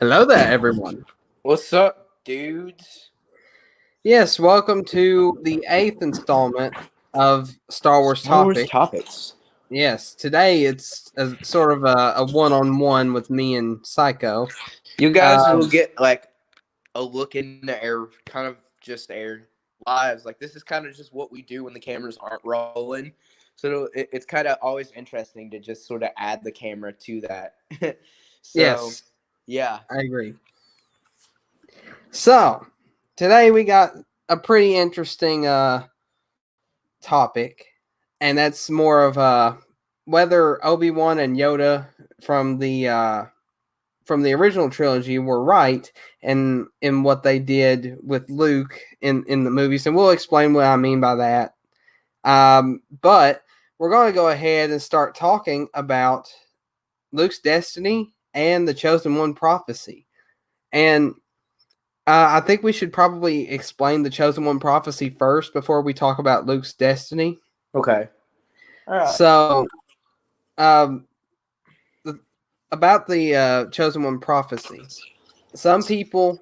Hello there, everyone. What's up, dudes? Yes, welcome to the eighth installment of Star Wars Star Wars Topic. topics. Yes, today it's a, sort of a one-on-one with me and Psycho. You guys Uh, will get like a look into our kind of just our lives. Like this is kind of just what we do when the cameras aren't rolling. So it's kind of always interesting to just sort of add the camera to that. So yes, yeah, I agree. So, today we got a pretty interesting topic, and that's more of whether Obi-Wan and Yoda from the original trilogy were right in what they did with Luke in the movies, and we'll explain what I mean by that. But we're going to go ahead and start talking about Luke's destiny and the Chosen One prophecy. And I think we should probably explain the Chosen One prophecy first before we talk about Luke's destiny. okay, all right. So, um, about the Chosen One prophecy, some people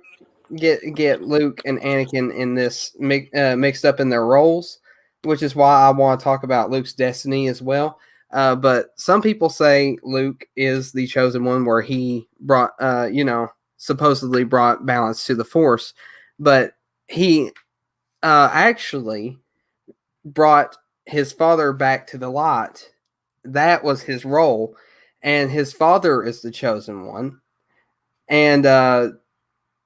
get Luke and Anakin in this mixed up in their roles, which is why I want to talk about Luke's destiny as well. But some people say Luke is the chosen one, where he brought, supposedly brought balance to the Force, but he actually brought his father back to the light. That was his role, and his father is the chosen one, and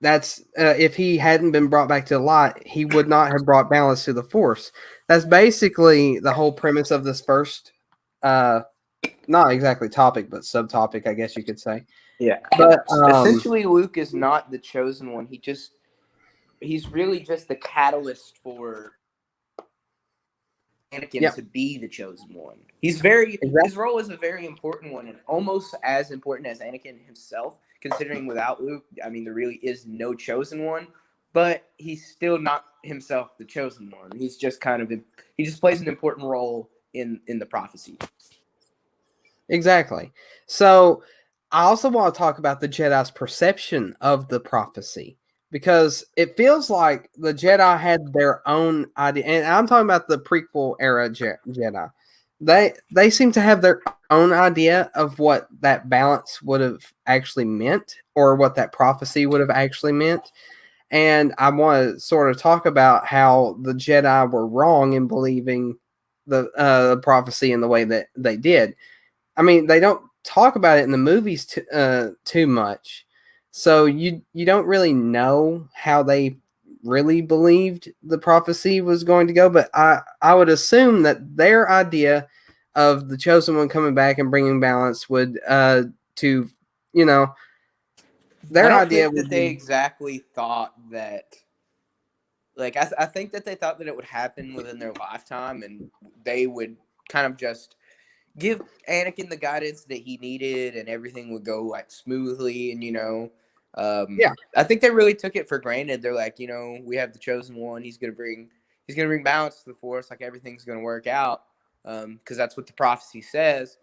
that's if he hadn't been brought back to the light, he would not have brought balance to the Force. That's basically the whole premise of this first, uh, not exactly topic, but subtopic, I guess you could say. Yeah. But Essentially, Luke is not the chosen one. He's really just the catalyst for Anakin yeah, to be the chosen one. exactly, His role is a very important one, and almost as important as Anakin himself. Considering without Luke, I mean, there really is no chosen one. But he's still not himself the chosen one. He's just he just plays an important role in the prophecy. exactly. So I also want to talk about the Jedi's perception of the prophecy, because it feels like the Jedi had their own idea, and I'm talking about the prequel era Jedi. They seem to have their own idea of what that balance would have actually meant, or what that prophecy would have actually meant. And I want to sort of talk about how the Jedi were wrong in believing the prophecy in the way that they did. I mean, they don't talk about it in the movies too much, so you don't really know how they really believed the prophecy was going to go. But I would assume that their idea of the chosen one coming back and bringing balance would to you know I their don't idea think that would they be exactly thought that. Like I think that they thought that it would happen within their lifetime, and they would kind of just give Anakin the guidance that he needed, and everything would go like smoothly. And yeah, I think they really took it for granted. They're like, we have the chosen one. He's gonna bring balance to the Force. Like everything's gonna work out, because that's what the prophecy says.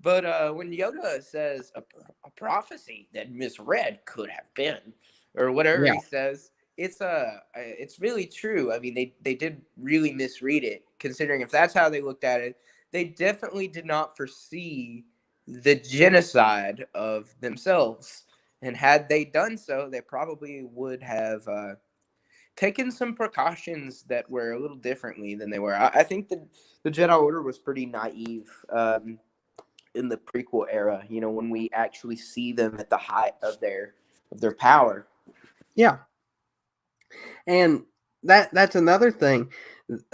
But when Yoda says a prophecy that misread could have been, or whatever yeah, he says, it's really true. I mean, they did really misread it, considering if that's how they looked at it, they definitely did not foresee the genocide of themselves. And had they done so, they probably would have taken some precautions that were a little differently than they were. I think the Jedi Order was pretty naive in the prequel era. When we actually see them at the height of their power. yeah. And that's another thing,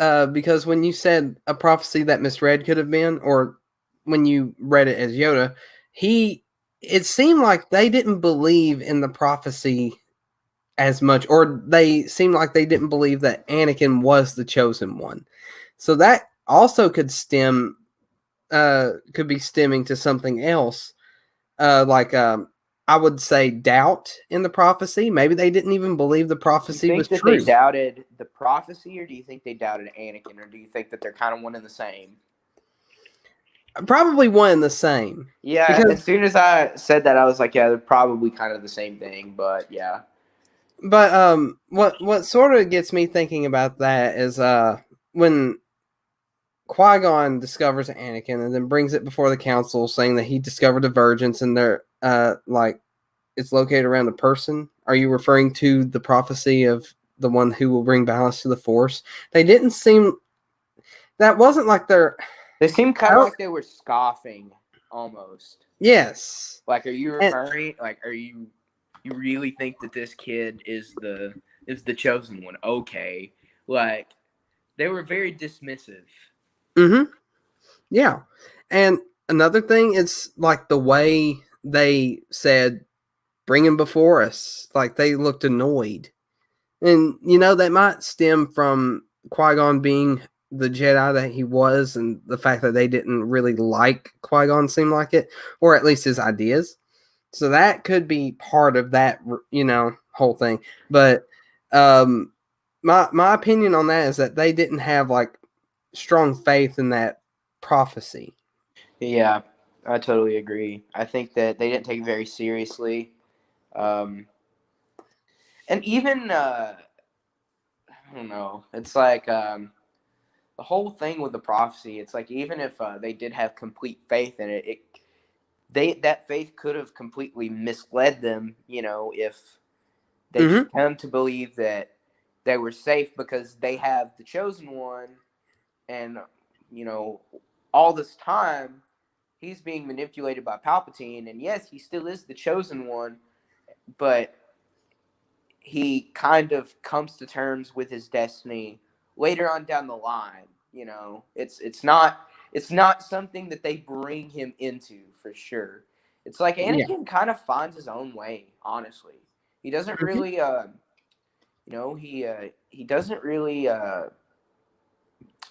because when you said a prophecy that misread could have been, or when you read it as Yoda, he it seemed like they didn't believe in the prophecy as much, or they seemed like they didn't believe that Anakin was the chosen one. So that also could be stemming to something else, like I would say doubt in the prophecy. Maybe they didn't even believe the Do you prophecy was think that they true. doubted the prophecy, or do you think they doubted Anakin, or do you think that they're kind of one and the same? Probably one and the same. Yeah, Because as soon as I said that, I was like, yeah, they're probably kind of the same thing, but yeah. but what sort of gets me thinking about that is when Qui-Gon discovers Anakin and then brings it before the council saying that he discovered divergence and they're like it's located around the person. Are you referring to the prophecy of the one who will bring balance to the Force? They didn't seem that wasn't like they're They seem I kind of don't like they were scoffing almost. yes. Like, are you And referring? Like, you really think that this kid is the chosen one? Okay, like they were very dismissive. mm-hmm, yeah. And another thing is like the way they said bring him before us. Like they looked annoyed. And that might stem from Qui-Gon being the Jedi that he was and the fact that they didn't really like Qui-Gon seem like it, or at least his ideas. So that could be part of that, whole thing. But um my opinion on that is that they didn't have like strong faith in that prophecy. Yeah, I totally agree. I think that they didn't take it very seriously. Um, and even I don't know. It's like the whole thing with the prophecy. It's like even if they did have complete faith in it, that faith could have completely misled them. If they just Mm-hmm. come to believe that they were safe because they have the chosen one, and you know, all this time he's being manipulated by Palpatine, and yes, he still is the chosen one, but he kind of comes to terms with his destiny later on down the line. It's not something that they bring him into for sure. It's like Yeah. Anakin kind of finds his own way, honestly. He doesn't Mm-hmm. really he doesn't really I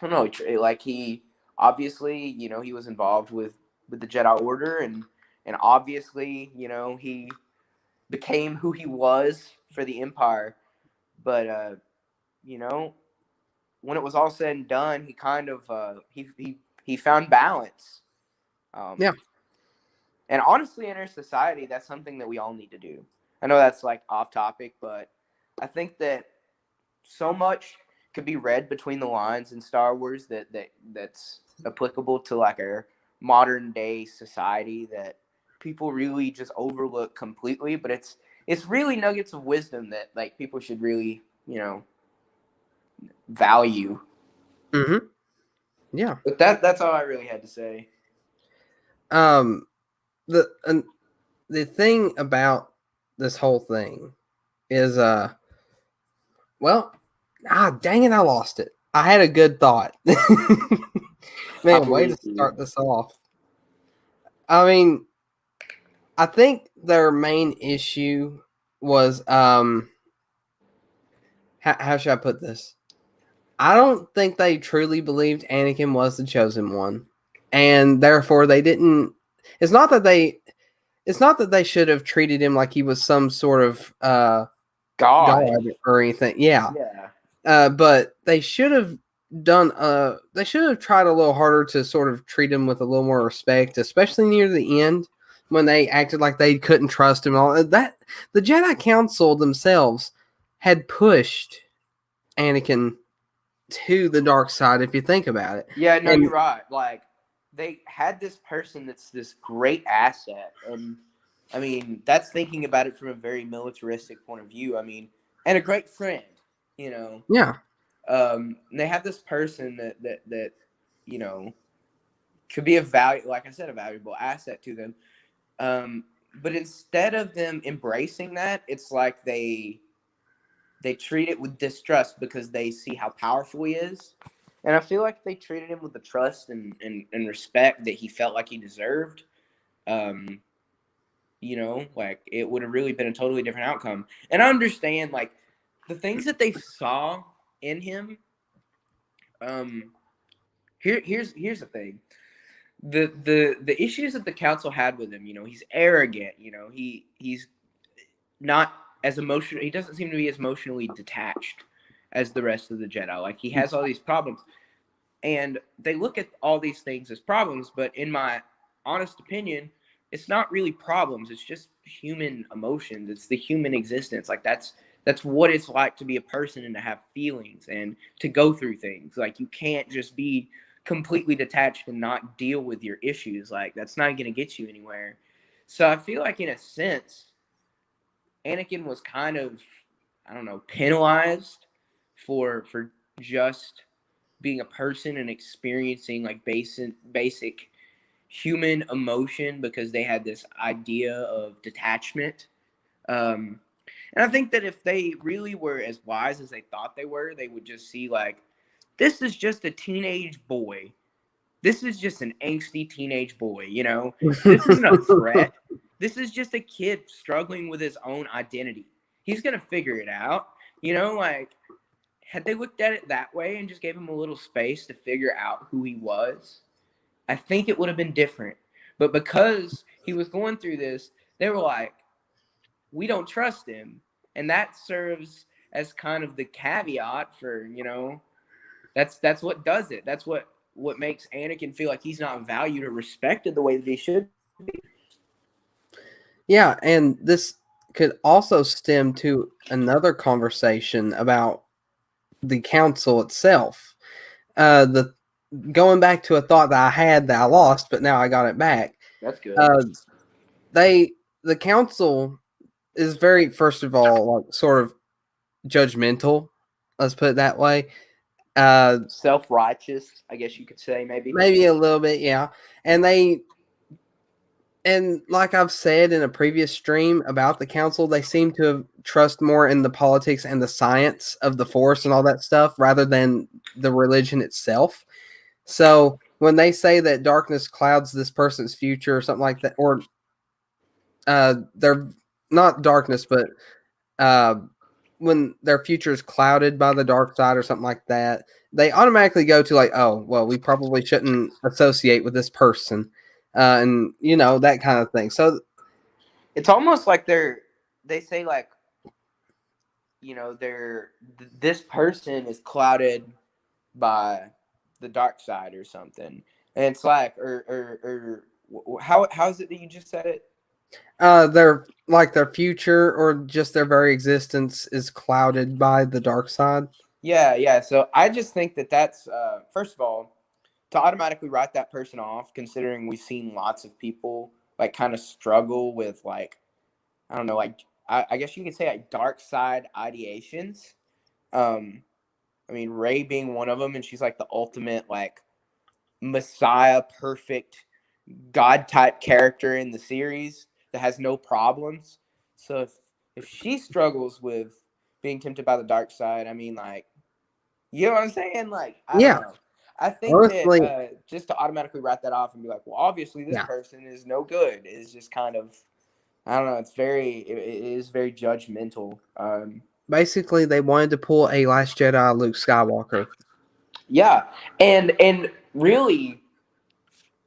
don't know, like he obviously, he was involved with the Jedi Order, and obviously, he became who he was for the Empire, but you know, when it was all said and done, he kind of he found balance. Yeah. Um, and honestly, in our society, that's something that we all need to do. I know that's like off topic, but I think that so much could be read between the lines in Star Wars that's applicable to like our modern day society that people really just overlook completely. But it's really nuggets of wisdom that like people should really value. Mm-hmm. Yeah. But that's all I really had to say. Um the thing about this whole thing is well, dang it, I lost it. I had a good thought. I Man, way to believe start you. this off. I mean, I think their main issue was how should I put this? I don't think they truly believed Anakin was the chosen one. And therefore they didn't it's not that they should have treated him like he was some sort of God. god or anything. Yeah. Yeah. But they should have tried a little harder to sort of treat him with a little more respect, especially near the end when they acted like they couldn't trust him. All that the Jedi Council themselves had pushed Anakin to the dark side, if you think about it. Yeah, no, you're And right. Like they had this person that's this great asset, and I mean that's thinking about it from a very militaristic point of view. I mean, and a great friend, you know. yeah, They have this person that you know could be a value, like I said, a valuable asset to them. Um, but instead of them embracing that, it's like they treat it with distrust because they see how powerful he is. And I feel like if they treated him with the trust and respect that he felt like he deserved, um, like it would have really been a totally different outcome. And I understand like the things that they saw in him. Um, here's the thing. The issues that the council had with him, he's arrogant, he's not as emotional. He doesn't seem to be as emotionally detached as the rest of the Jedi. Like he has all these problems. And they look at all these things as problems, but in my honest opinion, it's not really problems. It's just human emotions. It's the human existence. Like that's what it's like to be a person and to have feelings and to go through things. Like you can't just be completely detached and not deal with your issues. Like that's not going to get you anywhere. So I feel like in a sense, Anakin was kind of, I don't know, penalized for just being a person and experiencing like basic human emotion because they had this idea of detachment. Um, and I think that if they really were as wise as they thought they were, they would just see like, this is just a teenage boy. This is just an angsty teenage boy, you know? This isn't a threat. This is just a kid struggling with his own identity. He's going to figure it out. You know, like, had they looked at it that way and just gave him a little space to figure out who he was, I think it would have been different. But because he was going through this, they were like, we don't trust him. And that serves as kind of the caveat for, you know, that's what does it. That's what makes Anakin feel like he's not valued or respected the way that he should be. Yeah, and this could also stem to another conversation about the council itself. The Going back to a thought that I had that I lost, but now I got it back. That's good. Uh, they the council is very, first of all, like sort of judgmental. Let's put it that way. Uh, Self-righteous, I guess you could say, maybe. Maybe a little bit, yeah. And like I've said in a previous stream about the council, they seem to have trust more in the politics and the science of the force and all that stuff rather than the religion itself. So when they say that darkness clouds this person's future or something like that, or they're not darkness, but uh, when their future is clouded by the dark side or something like that, they automatically go to like, oh, well, we probably shouldn't associate with this person, and that kind of thing. So It's almost like they say like, you know, this person is clouded by the dark side or something. And it's like, how is it that you just said it? their future or just their very existence is clouded by the dark side. Yeah, yeah. So I just think that that's first of all, to automatically write that person off, considering we've seen lots of people like kind of struggle with like, I don't know, like I guess you could say like dark side ideations. Um, I mean, Ray being one of them, and she's like the ultimate like messiah, perfect god type character in the series that has no problems. So if she struggles with being tempted by the dark side, I mean, like, you know what I'm saying? Like, I don't Yeah, know. I think that honestly, just to automatically write that off and be like, well, obviously this yeah. person is no good is just kind of, I don't know. It is very judgmental. Basically, they wanted to pull a Last Jedi Luke Skywalker. Yeah, and really,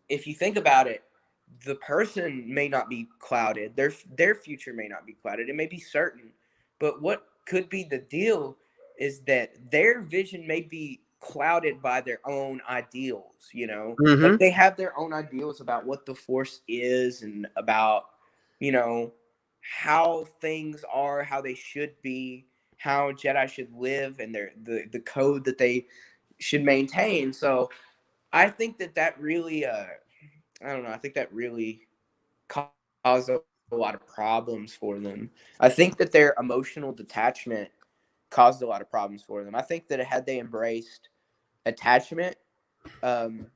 if you think about it, the person may not be clouded. Their future may not be clouded. It may be certain. But what could be the deal is that their vision may be clouded by their own ideals, you know? Like Mm-hmm. they have their own ideals about what the force is and about, you know, how things are, how they should be, how Jedi should live and the code that they should maintain. So I think that really I don't know. I think that really caused a lot of problems for them. I think that their emotional detachment caused a lot of problems for them. I think that had they embraced attachment, um,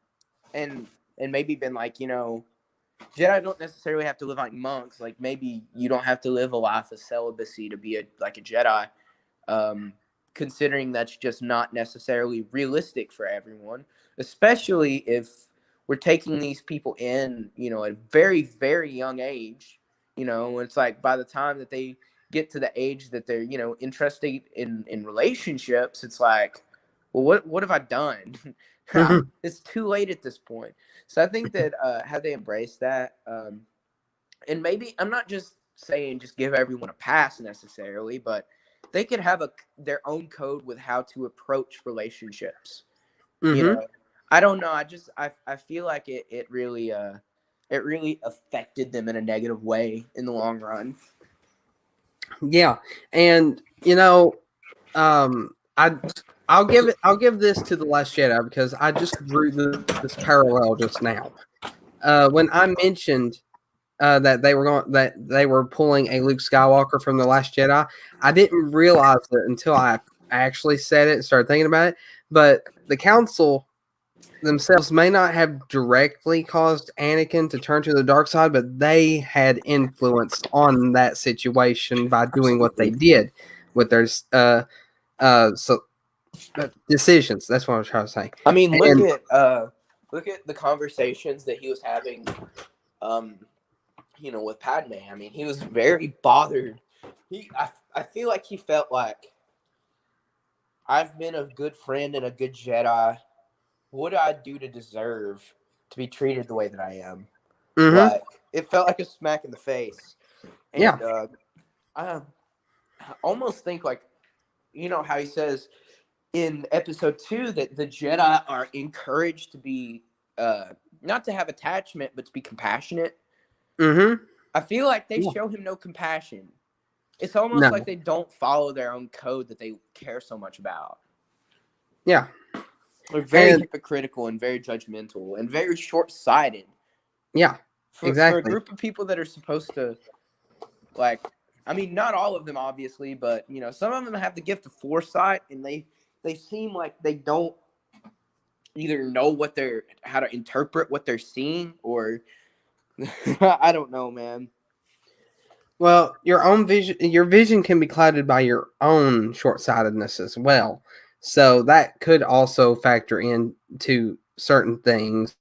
and and maybe been like, you know, Jedi don't necessarily have to live like monks. Like maybe you don't have to live a life of celibacy to be a Jedi. Um, Considering that's just not necessarily realistic for everyone, especially if we're taking these people in, you know, at a very, very young age. You know, it's like by the time that they get to the age that they're, you know, interested in relationships, it's like, well, what have I done? Mm-hmm. It's too late at this point. So I think that had they embraced that, and maybe I'm not just saying just give everyone a pass necessarily, but they could have their own code with how to approach relationships. You Mm-hmm. know, I don't know. I feel like it really affected them in a negative way in the long run. Yeah, and you know, I I'll give this to the Last Jedi because I just drew this parallel just now. When I mentioned that they were pulling a Luke Skywalker from the Last Jedi, I didn't realize it until I actually said it and started thinking about it. But the Council themselves may not have directly caused Anakin to turn to the dark side, but they had influence on that situation by doing what they Absolutely. did with their so decisions. That's what I was trying to say. I mean, And look at the conversations that he was having, um, with Padme. I mean, he was very bothered. I feel like he felt like I've been a good friend and a good Jedi. What do I do to deserve to be treated the way that I am? mm-hmm, Like, it felt like a smack in the face. yeah, And I almost think like, how he says in episode 2 that the Jedi are encouraged to be not to have attachment, but to be compassionate. mm-hmm, I feel like they yeah, show him no compassion. It's almost like no, they don't follow their own code that they care so much about. yeah, They're very and hypocritical and very judgmental and very short-sighted yeah, for a exactly. group of people that are supposed to, like, I mean, not all of them obviously, but some of them have the gift of foresight, and they seem like they don't either know how to interpret what they're seeing, or I don't know, man. Well, your vision can be clouded by your own short sightedness as well. So that could also factor into certain things.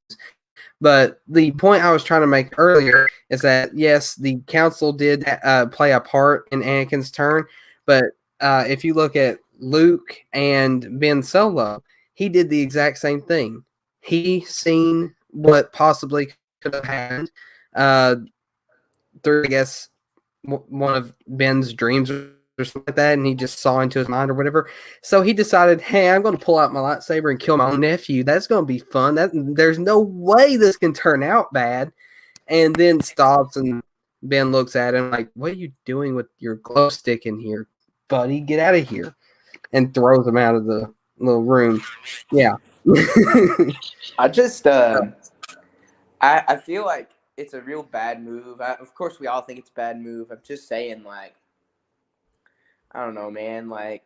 But the point I was trying to make earlier is that yes, the council did play a part in Anakin's turn, but if you look at Luke and Ben Solo, he did the exact same thing. He seen what possibly could have happened through, I guess, one of Ben's dreams or something like that, and he just saw into his mind or whatever. So he decided, hey, I'm going to pull out my lightsaber and kill my own nephew. That's going to be fun. There's no way this can turn out bad. And then stops, and Ben looks at him like, what are you doing with your glow stick in here, buddy? Get out of here. And throws him out of the little room. Yeah. I just I feel like it's a real bad move. Of course, we all think it's a bad move. I'm just saying, like, I don't know, man. Like,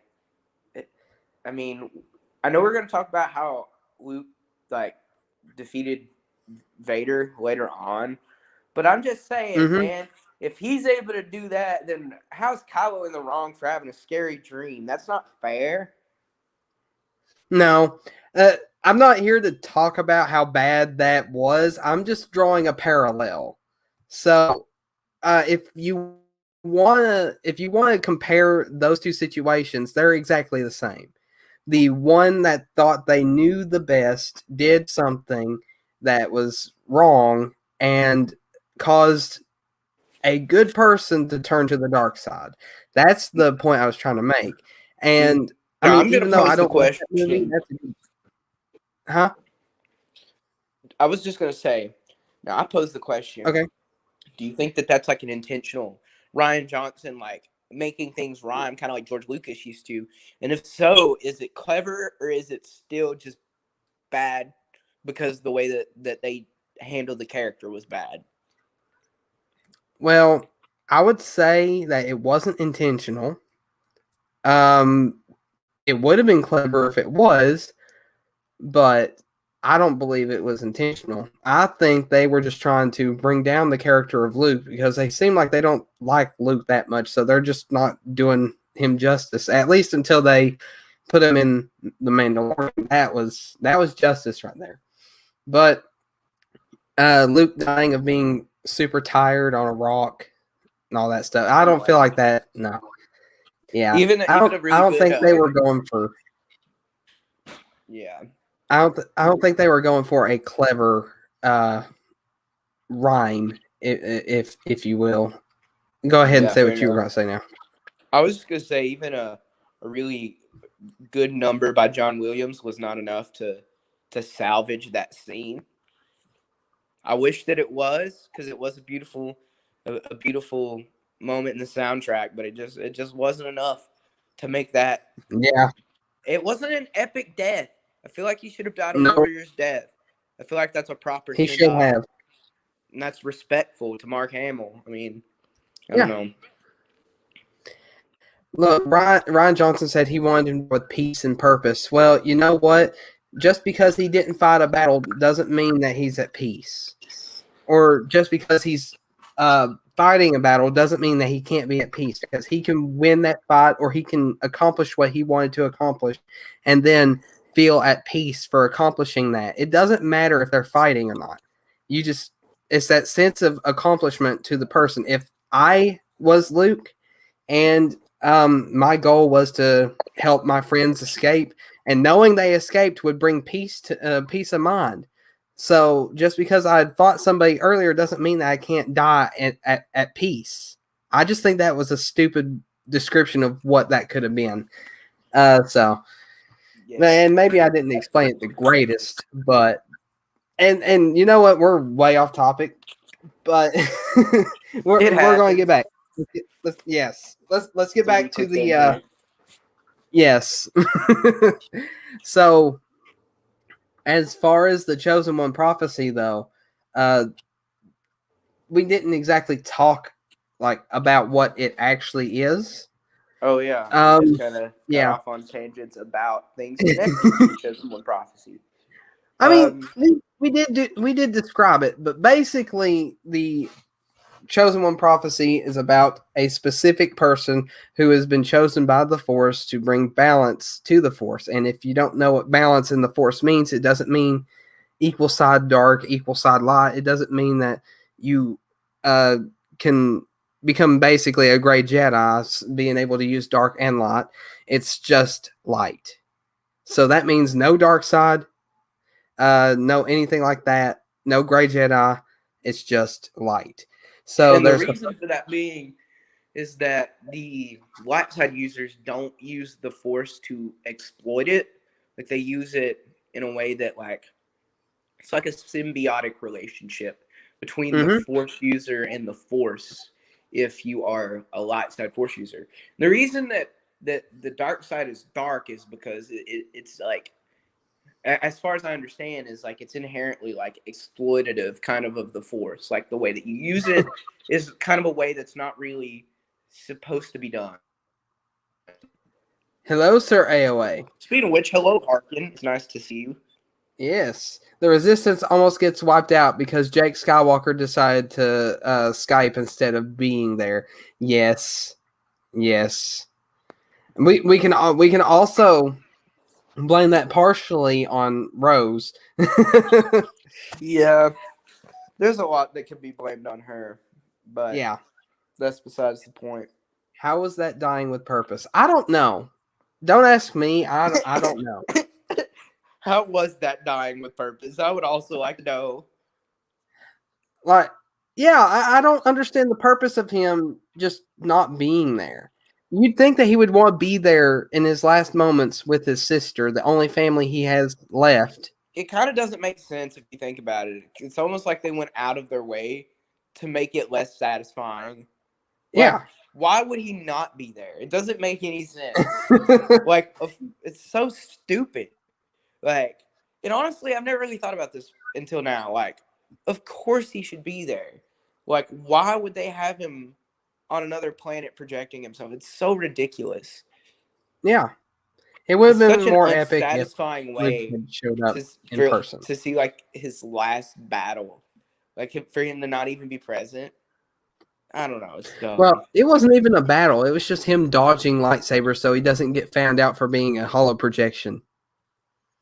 I mean, I know we're gonna talk about how Luke like defeated Vader later on, but I'm just saying, Mm-hmm. man, if he's able to do that, then how's Kylo in the wrong for having a scary dream? That's not fair. No, I'm not here to talk about how bad that was. I'm just drawing a parallel. So, if you wanna compare those two situations, they're exactly the same. The one that thought they knew the best did something that was wrong and caused a good person to turn to the dark side. That's the point I was trying to make. And I Now mean, I'm gonna even though I pose the don't like that movie, question. that's huh? I was just gonna say. Now I pose the question. Okay. Do you think that that's like an intentional Ryan Johnson, like making things rhyme, kind of like George Lucas used to? And if so, is it clever or is it still just bad because the way that they handled the character was bad? Well, I would say that it wasn't intentional. Um, it would have been clever if it was, but I don't believe it was intentional. I think they were just trying to bring down the character of Luke because they seem like they don't like Luke that much, so they're just not doing him justice. At least until they put him in the Mandalorian, that was justice right there. But Luke dying of being super tired on a rock and all that stuff, I don't feel like that. No, yeah, Even a I really don't good think they were going for. yeah. I don't think they were going for a clever rhyme, if you will. Go ahead and Yeah, say fair what you were enough. going to say now. I was just gonna say even a really good number by John Williams was not enough to to salvage that scene. I wish that it was, because it was a beautiful moment in the soundtrack, but it just wasn't enough to make that. Yeah. It wasn't an epic death. I feel like he should have died a No, warrior's death. I feel like that's a proper he send should off, have. and that's respectful to Mark Hamill. I mean, I don't Yeah. know. Look, Ryan Johnson said he wanted him with peace and purpose. Well, you know what? Just because he didn't fight a battle doesn't mean that he's at peace. Or just because he's fighting a battle doesn't mean that he can't be at peace, because he can win that fight or he can accomplish what he wanted to accomplish and then feel at peace for accomplishing that. It doesn't matter if they're fighting or not. It's that sense of accomplishment to the person. If I was Luke and my goal was to help my friends escape, and knowing they escaped would bring peace of mind. So just because I had fought somebody earlier doesn't mean that I can't die at peace. I just think that was a stupid description of what that could have been. So, Yes. and maybe I didn't explain it the greatest, but and you know what? We're way off topic, but we're going to get back. Let's get back to the yes. So, as far as the Chosen One prophecy, though, we didn't exactly talk like about what it actually is. Oh yeah, we just kind of got off on tangents about things connected to the Chosen One prophecy. I mean, we did describe it, but basically the Chosen One prophecy is about a specific person who has been chosen by the Force to bring balance to the Force. And if you don't know what balance in the Force means, it doesn't mean equal side dark, equal side light. It doesn't mean that you can become basically a gray Jedi, being able to use dark and light. It's just light. So that means no dark side, no anything like that, no gray Jedi. It's just light. So and the reason for that being is that the light side users don't use the Force to exploit it. Like they use it in a way that it's like a symbiotic relationship between the Force user and the Force if you are a light side Force user. The reason that the dark side is dark is because it's like, as far as I understand, is like it's inherently like exploitative kind of the Force. Like the way that you use it is kind of a way that's not really supposed to be done. Hello, Sir AOA. Speaking of which, hello, Harkin. It's nice to see you. Yes. The Resistance almost gets wiped out because Jake Skywalker decided to Skype instead of being there. Yes. Yes. We can also blame that partially on Rose. Yeah. There's a lot that can be blamed on her, but yeah, that's besides the point. How was that dying with purpose? I don't know. Don't ask me. I don't know. How was that dying with purpose? I would also like to know. Like, yeah, I don't understand the purpose of him just not being there. You'd think that he would want to be there in his last moments with his sister, the only family he has left. It kind of doesn't make sense if you think about it. It's almost like they went out of their way to make it less satisfying. Yeah. Why would he not be there? It doesn't make any sense. It's so stupid. And honestly, I've never really thought about this until now. Of course he should be there. Why would they have him on another planet projecting himself? It's so ridiculous. Yeah. It would have been more epic if satisfying way showed up in person to see his last battle, for him to not even be present. I don't know. It's dumb. Well, it wasn't even a battle. It was just him dodging lightsabers so he doesn't get found out for being a hollow projection.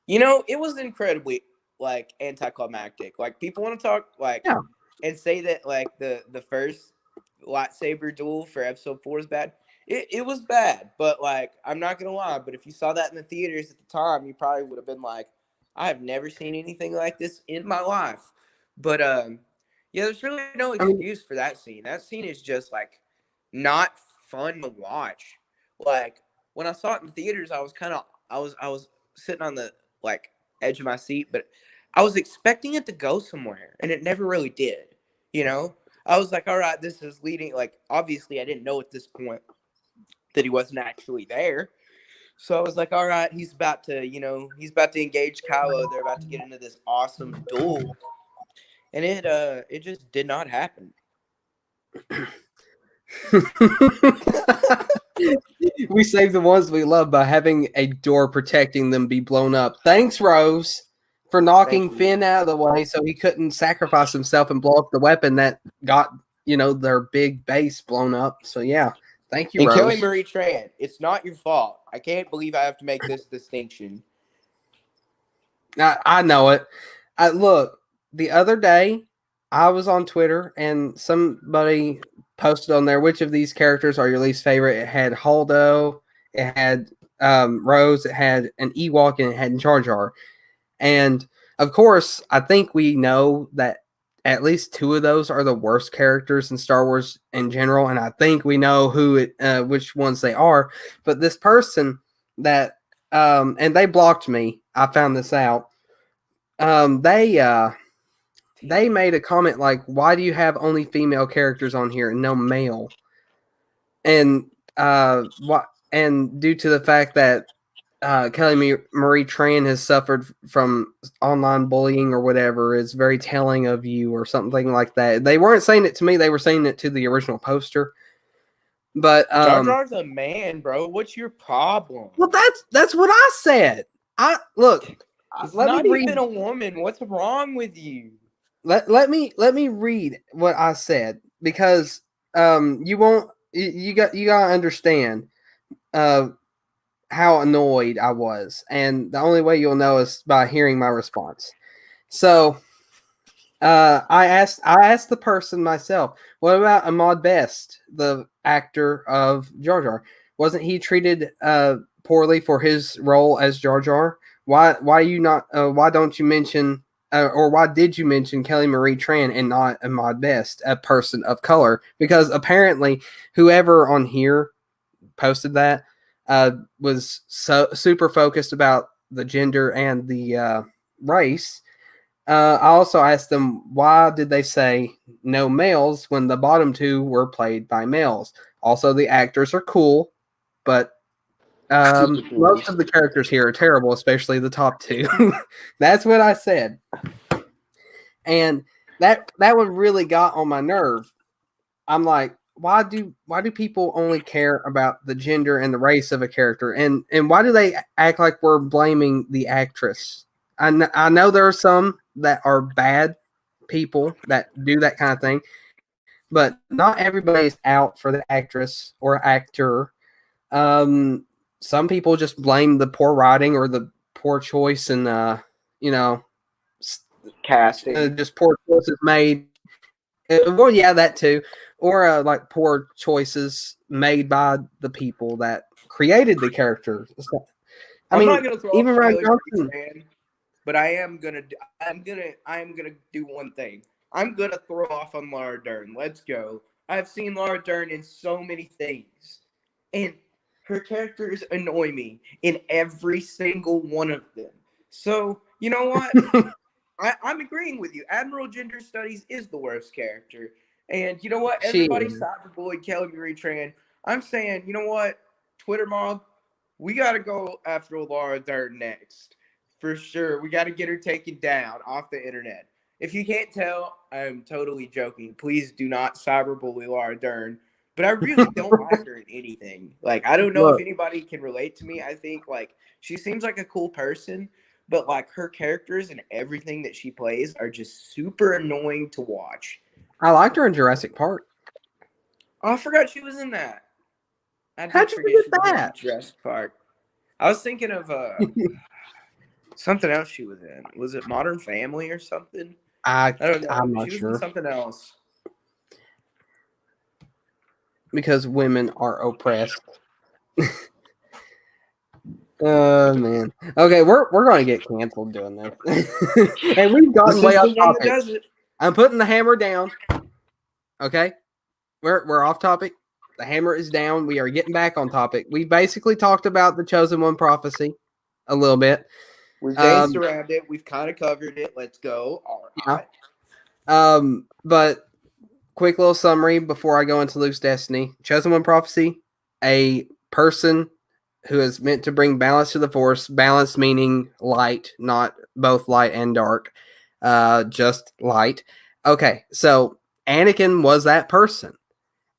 It was incredibly anticlimactic. People want to talk and say that the first lightsaber duel for episode 4 is bad. It was bad, but I'm not gonna lie. But if you saw that in the theaters at the time, you probably would have been like, I have never seen anything like this in my life. But yeah, there's really no excuse for that scene. That scene is just not fun to watch. When I saw it in theaters, I was sitting on the edge of my seat, but I was expecting it to go somewhere, and it never really did. You know, I was like, all right, this is leading. Like, obviously, I didn't know at this point that he wasn't actually there. So I was like, all right, he's about to, he's about to engage Kylo. They're about to get into this awesome duel, and it just did not happen. We save the ones we love by having a door protecting them be blown up. Thanks, Rose, for knocking Finn out of the way so he couldn't sacrifice himself and blow up the weapon that got, their big base blown up. So, yeah. Thank you, And Rose. Kelly Marie Tran, it's not your fault. I can't believe I have to make this distinction. I know it. Look, the other day, I was on Twitter and somebody posted on there, which of these characters are your least favorite? It had Holdo, it had Rose, it had an Ewok, and it had Jar Jar. And of course, I think we know that at least two of those are the worst characters in Star Wars in general, and I think we know which ones they are. But this person that and they blocked me. I found this out. They made a comment like, "Why do you have only female characters on here and no male?" And what? And due to the fact that Kelly Marie Tran has suffered from online bullying or whatever is very telling of you or something like that. They weren't saying it to me; they were saying it to the original poster. But Jar Jar's a man, bro. What's your problem? Well, that's what I said. It's not even a woman. What's wrong with you? Let me read what I said because you gotta understand how annoyed I was, and the only way you'll know is by hearing my response. So I asked the person myself, what about Ahmad Best, the actor of Jar Jar? Wasn't he treated poorly for his role as Jar Jar? Why don't you mention or why did you mention Kelly Marie Tran and not Ahmad Best, a person of color? Because apparently whoever on here posted that was so super focused about the gender and the race. I also asked them why did they say no males when the bottom two were played by males. Also, the actors are cool, but most of the characters here are terrible, especially the top two. That's what I said, and that one really got on my nerve. I'm like, why do people only care about the gender and the race of a character, and why do they act like we're blaming the actress? I know there are some that are bad people that do that kind of thing, but not everybody's out for the actress or actor. Some people just blame the poor writing or the poor choice and casting, just poor choices made. Well, yeah, that too, or like poor choices made by the people that created the character. So, I'm not gonna throw even up Ryan Johnson. But I am gonna do one thing. I'm gonna throw off on Laura Dern. Let's go. I've seen Laura Dern in so many things, and her characters annoy me in every single one of them. So you know what? I'm agreeing with you. Admiral Gender Studies is the worst character, and you know what? Everybody cyberbullied Kelly Marie Tran. I'm saying, you know what? Twitter mob, we gotta go after Laura Dern next. For sure. We got to get her taken down off the internet. If you can't tell, I'm totally joking. Please do not cyberbully Laura Dern. But I really don't like her in anything. Like, I don't know if anybody can relate to me. I think, like, she seems like a cool person, but, like, her characters and everything that she plays are just super annoying to watch. I liked her in Jurassic Park. Oh, I forgot she was in that. How'd you forget that? Jurassic Park. I was thinking of something else she was in. Was it Modern Family or something? I don't know. I'm not she was sure. in something else. Because women are oppressed. Oh man. Okay, we're going to get canceled doing this. And we've gotten way off topic. I'm putting the hammer down. Okay? We're off topic. The hammer is down. We are getting back on topic. We basically talked about the Chosen One prophecy a little bit. We've danced Um, around it. We've kind of covered it. Let's go. All yeah. right. But quick little summary before I go into Luke's destiny. Chosen One prophecy, a person who is meant to bring balance to the Force. Balance meaning light, not both light and dark, just light. Okay, so Anakin was that person,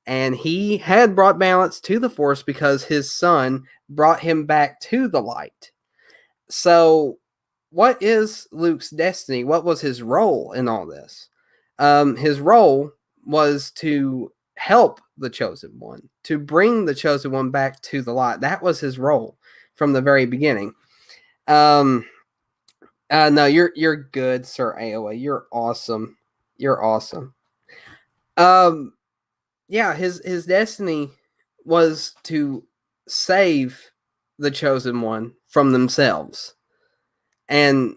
and he had brought balance to the Force because his son brought him back to the light. So, what is Luke's destiny? What was his role in all this? His role was to help the chosen one, to bring the chosen one back to the light. That was his role from the very beginning. No, you're good, Sir AOA. You're awesome. You're awesome. Yeah, his destiny was to save the chosen one from themselves, and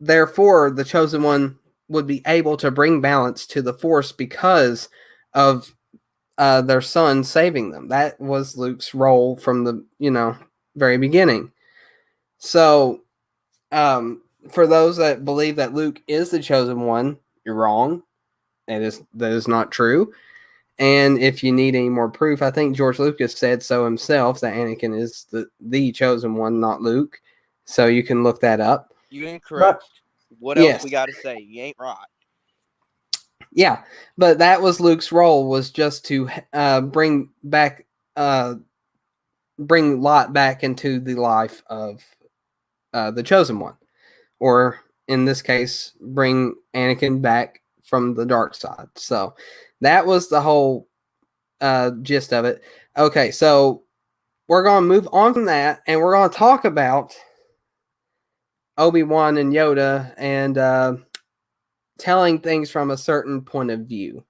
therefore the chosen one would be able to bring balance to the Force because of their son saving them. That was Luke's role from the very beginning. So, for those that believe that Luke is the chosen one, you're wrong. That is not true. And if you need any more proof, I think George Lucas said so himself that Anakin is the chosen one, not Luke. So you can look that up. You incorrect. But What else yes, we got to say? You ain't right. yeah, but that was Luke's role, was just to bring back, bring Lot back into the life of the chosen one, or in this case, bring Anakin back from the dark side. So that was the whole gist of it. Okay, so we're going to move on from that, and we're going to talk about Obi-Wan and Yoda and telling things from a certain point of view.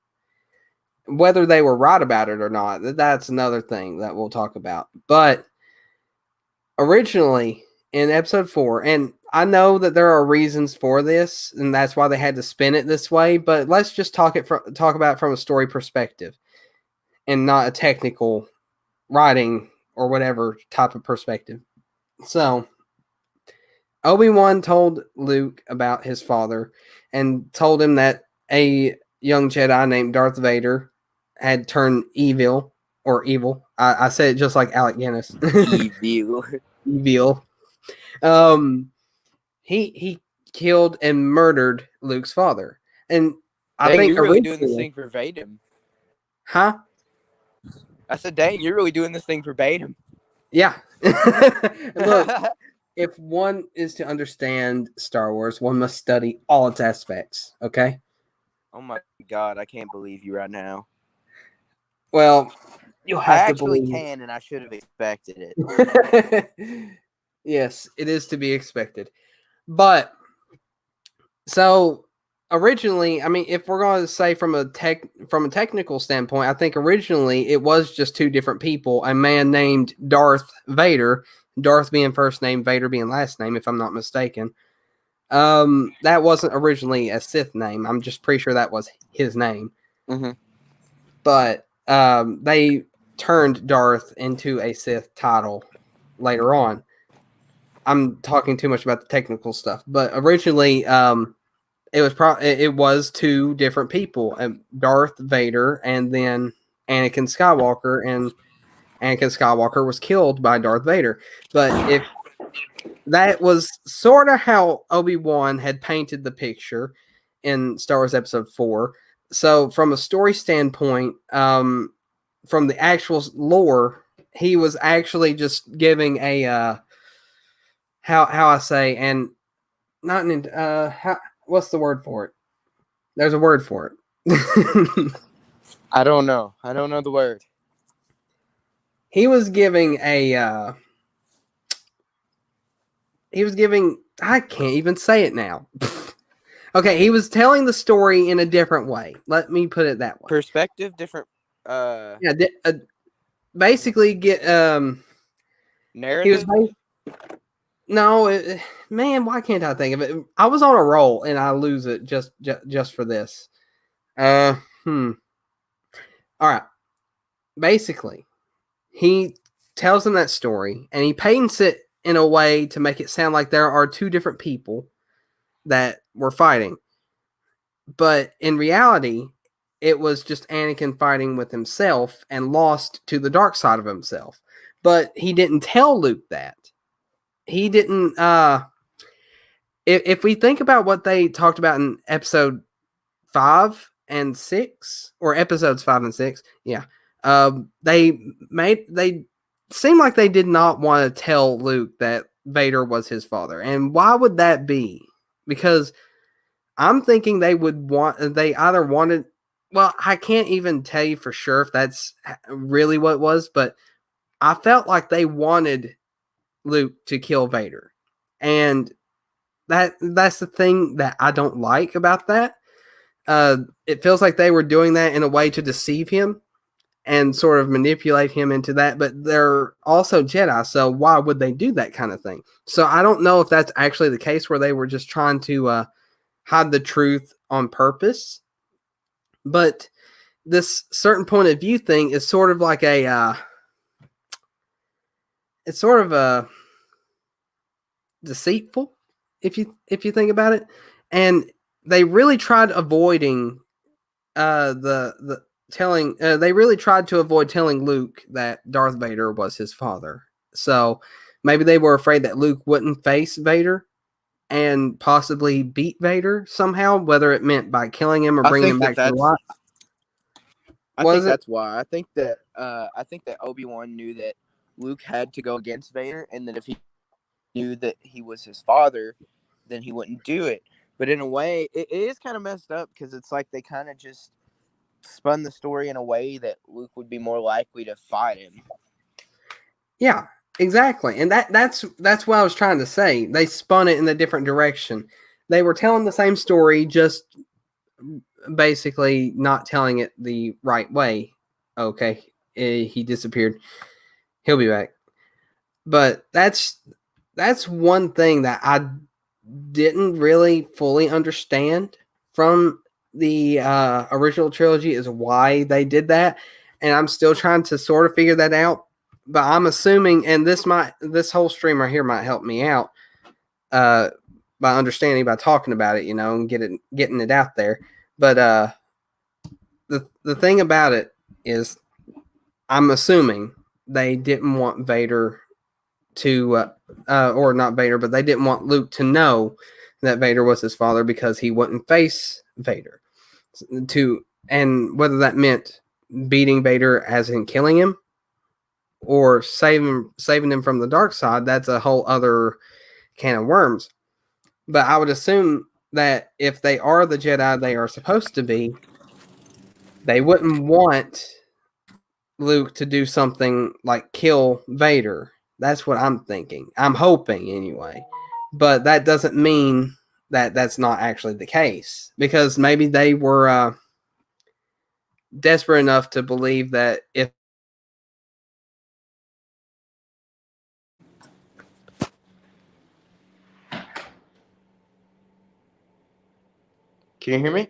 Whether they were right about it or not, that's another thing that we'll talk about. But originally in episode 4, and I know that there are reasons for this, and that's why they had to spin it this way, but let's just talk about it from a story perspective and not a technical writing or whatever type of perspective. So, Obi-Wan told Luke about his father and told him that a young Jedi named Darth Vader had turned evil or evil. I said it just like Alec Guinness. Evil. Evil. Um, he killed and murdered Luke's father, and I Dang, think you're really doing this originally, thing verbatim. huh? I said, dang, you're really doing this thing verbatim. Yeah. Look, if one is to understand Star Wars, one must study all its aspects. Okay. Oh my God, I can't believe you right now. Well, you'll I have to actually believe. can, and I should have expected it. Yes, it is to be expected. But so originally, I mean, if we're going to say from a technical standpoint, I think originally it was just two different people. A man named Darth Vader, Darth being first name, Vader being last name, if I'm not mistaken. That wasn't originally a Sith name. I'm just pretty sure that was his name. Mm-hmm. But they turned Darth into a Sith title later on. I'm talking too much about the technical stuff, but originally, it was two different people, Darth Vader and then Anakin Skywalker, and Anakin Skywalker was killed by Darth Vader. But if that was sort of how Obi-Wan had painted the picture in Star Wars Episode 4. So from a story standpoint, from the actual lore, he was actually just giving a how I say, and not in what's the word for it? There's a word for it. I don't know. I don't know the word. He was giving I can't even say it now. Okay, he was telling the story in a different way. Let me put it that way. Perspective, different. Yeah, basically get he was Narrative. no, man, why can't I think of it? I was on a roll and I lose it just for this. All right. Basically, he tells them that story and he paints it in a way to make it sound like there are two different people that were fighting. But in reality, it was just Anakin fighting with himself and lost to the dark side of himself. But he didn't tell Luke that. He didn't. If we think about what they talked about in episode 5 and 6, or episodes 5 and 6, yeah, they seemed like they did not want to tell Luke that Vader was his father. And why would that be? Because I'm thinking they either wanted, well, I can't even tell you for sure if that's really what it was, but I felt like they wanted Luke to kill Vader. And that's the thing that I don't like about that. It feels like they were doing that in a way to deceive him and sort of manipulate him into that, but they're also Jedi, so why would they do that kind of thing? So I don't know if that's actually the case where they were just trying to hide the truth on purpose. But this certain point of view thing is sort of like it's sort of a deceitful if you think about it, and they really tried avoiding the telling. They really tried to avoid telling Luke that Darth Vader was his father. So maybe they were afraid that Luke wouldn't face Vader and possibly beat Vader somehow, whether it meant by killing him or I bringing think him that back to that's life. I Was think it? that's why. I think that Obi-Wan knew that Luke had to go against Vader, and that if he knew that he was his father, then he wouldn't do it. But in a way, it is kind of messed up because it's like they kind of just spun the story in a way that Luke would be more likely to fight him. Yeah, exactly. And that's what I was trying to say. They spun it in a different direction. They were telling the same story, just basically not telling it the right way. Okay, he disappeared. He'll be back. But that's one thing that I didn't really fully understand from the original trilogy, is why they did that, and I'm still trying to sort of figure that out. But I'm assuming, and this whole stream right here might help me out uh, by understanding, by talking about it, and getting it out there. But the thing about it is, I'm assuming they didn't want Vader to, or not Vader, but they didn't want Luke to know that Vader was his father because he wouldn't face Vader. And whether that meant beating Vader as in killing him or saving him from the dark side, that's a whole other can of worms. But I would assume that if they are the Jedi they are supposed to be, they wouldn't want Luke to do something like kill Vader. That's what I'm thinking. I'm hoping anyway. But that doesn't mean that that's not actually the case, because maybe they were desperate enough to believe that if Can you hear me?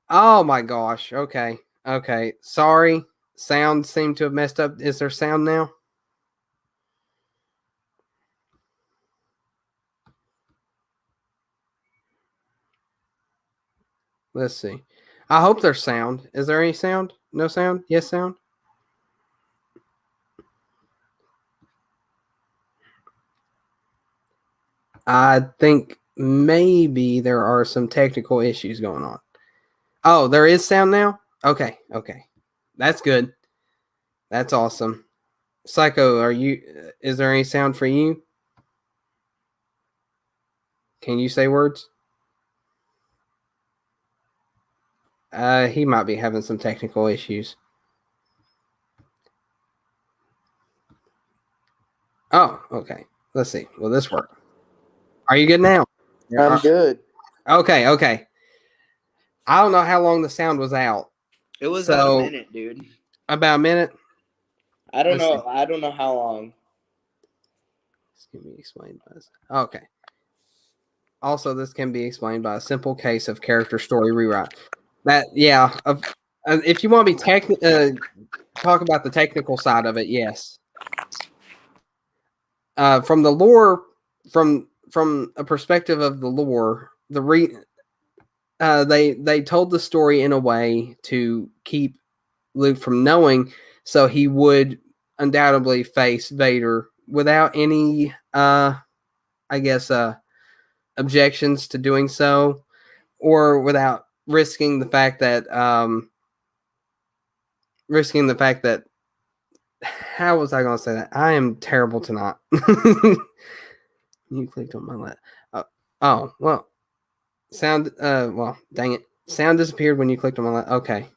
Oh my gosh. Okay. Okay. Sorry. Sound seemed to have messed up. Is there sound now? Let's see. I hope there's sound. Is there any sound? No sound? Yes, sound? I think maybe there are some technical issues going on. Oh, there is sound now? Okay. Okay. That's good. That's awesome. Psycho, is there any sound for you? Can you say words? He might be having some technical issues. Oh, okay. Let's see. Will this work? Are you good now? I'm good. Okay, okay. I don't know how long the sound was out. It was a So minute, dude. about a minute. I don't Let's see. know. I don't know how long. This can be explained by this. Okay. Also, this can be explained by a simple case of character story rewrite. If you want to be talk about the technical side of it, yes. From the lore, from a perspective of the lore, they told the story in a way to keep Luke from knowing, so he would undoubtedly face Vader without any, I guess, objections to doing so, or without risking the fact that how was I going to say that? I am terrible tonight. You clicked on my lap. Oh, well, sound. Well, dang it. Sound disappeared when you clicked on my lap. Okay.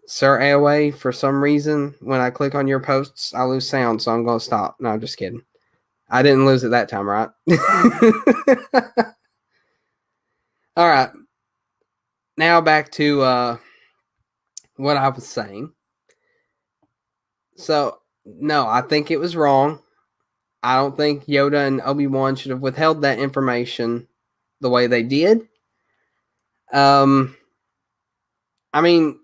Sir AOA, for some reason, when I click on your posts, I lose sound, so I'm going to stop. No, I'm just kidding. I didn't lose it that time, right? All right. Now back to what I was saying. So, no, I think it was wrong. I don't think Yoda and Obi-Wan should have withheld that information the way they did. I mean,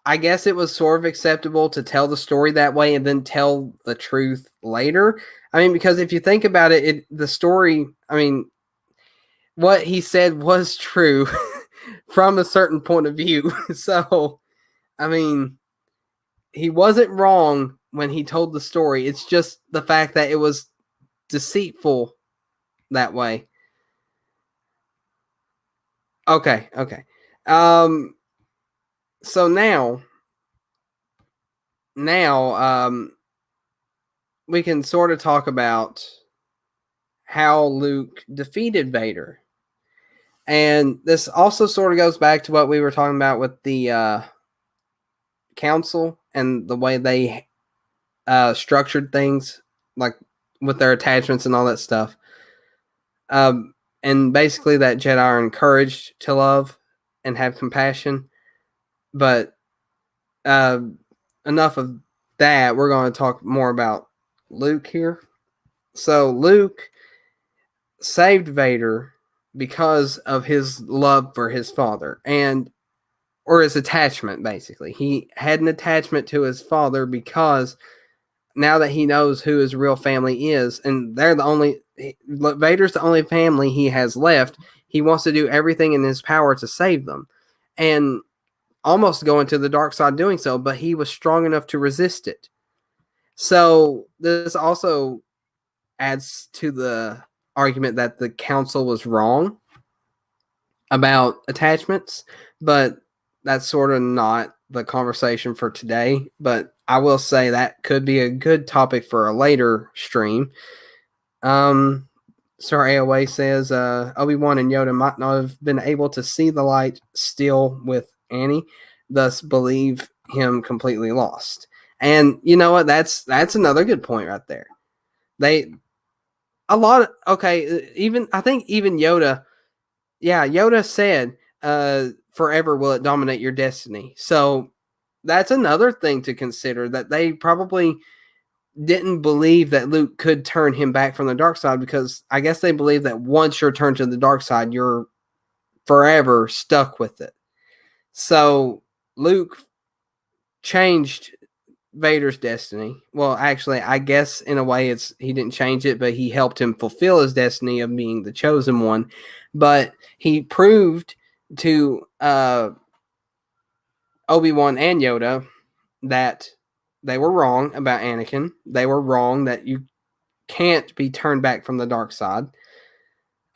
I guess it was sort of acceptable to tell the story that way and then tell the truth later. I mean, because if you think about it, the story, I mean, what he said was true from a certain point of view. So, I mean, he wasn't wrong when he told the story. It's just the fact that it was deceitful that way. Okay, okay. So now, we can sort of talk about how Luke defeated Vader. And this also sort of goes back to what we were talking about with the council and the way they structured things, like with their attachments and all that stuff. And basically, that Jedi are encouraged to love and have compassion. But enough of that. We're going to talk more about Luke here. So Luke saved Vader because of his love for his father or his attachment. Basically, he had an attachment to his father because now that he knows who his real family is, and Vader's the only family he has left, he wants to do everything in his power to save them, and almost going to the dark side doing so, but he was strong enough to resist it. So this also adds to the argument that the council was wrong about attachments, but that's sort of not the conversation for today. But I will say that could be a good topic for a later stream. Sir AOA says Obi-Wan and Yoda might not have been able to see the light still with Annie, thus believe him completely lost. And you know what? That's another good point right there. I think even Yoda, yeah, Yoda said, forever will it dominate your destiny. So that's another thing to consider, that they probably didn't believe that Luke could turn him back from the dark side, because I guess they believe that once you're turned to the dark side, you're forever stuck with it. So Luke changed Vader's destiny. Well, actually, I guess in a way he didn't change it, but he helped him fulfill his destiny of being the chosen one. But he proved to Obi-Wan and Yoda that they were wrong about Anakin. They were wrong that you can't be turned back from the dark side.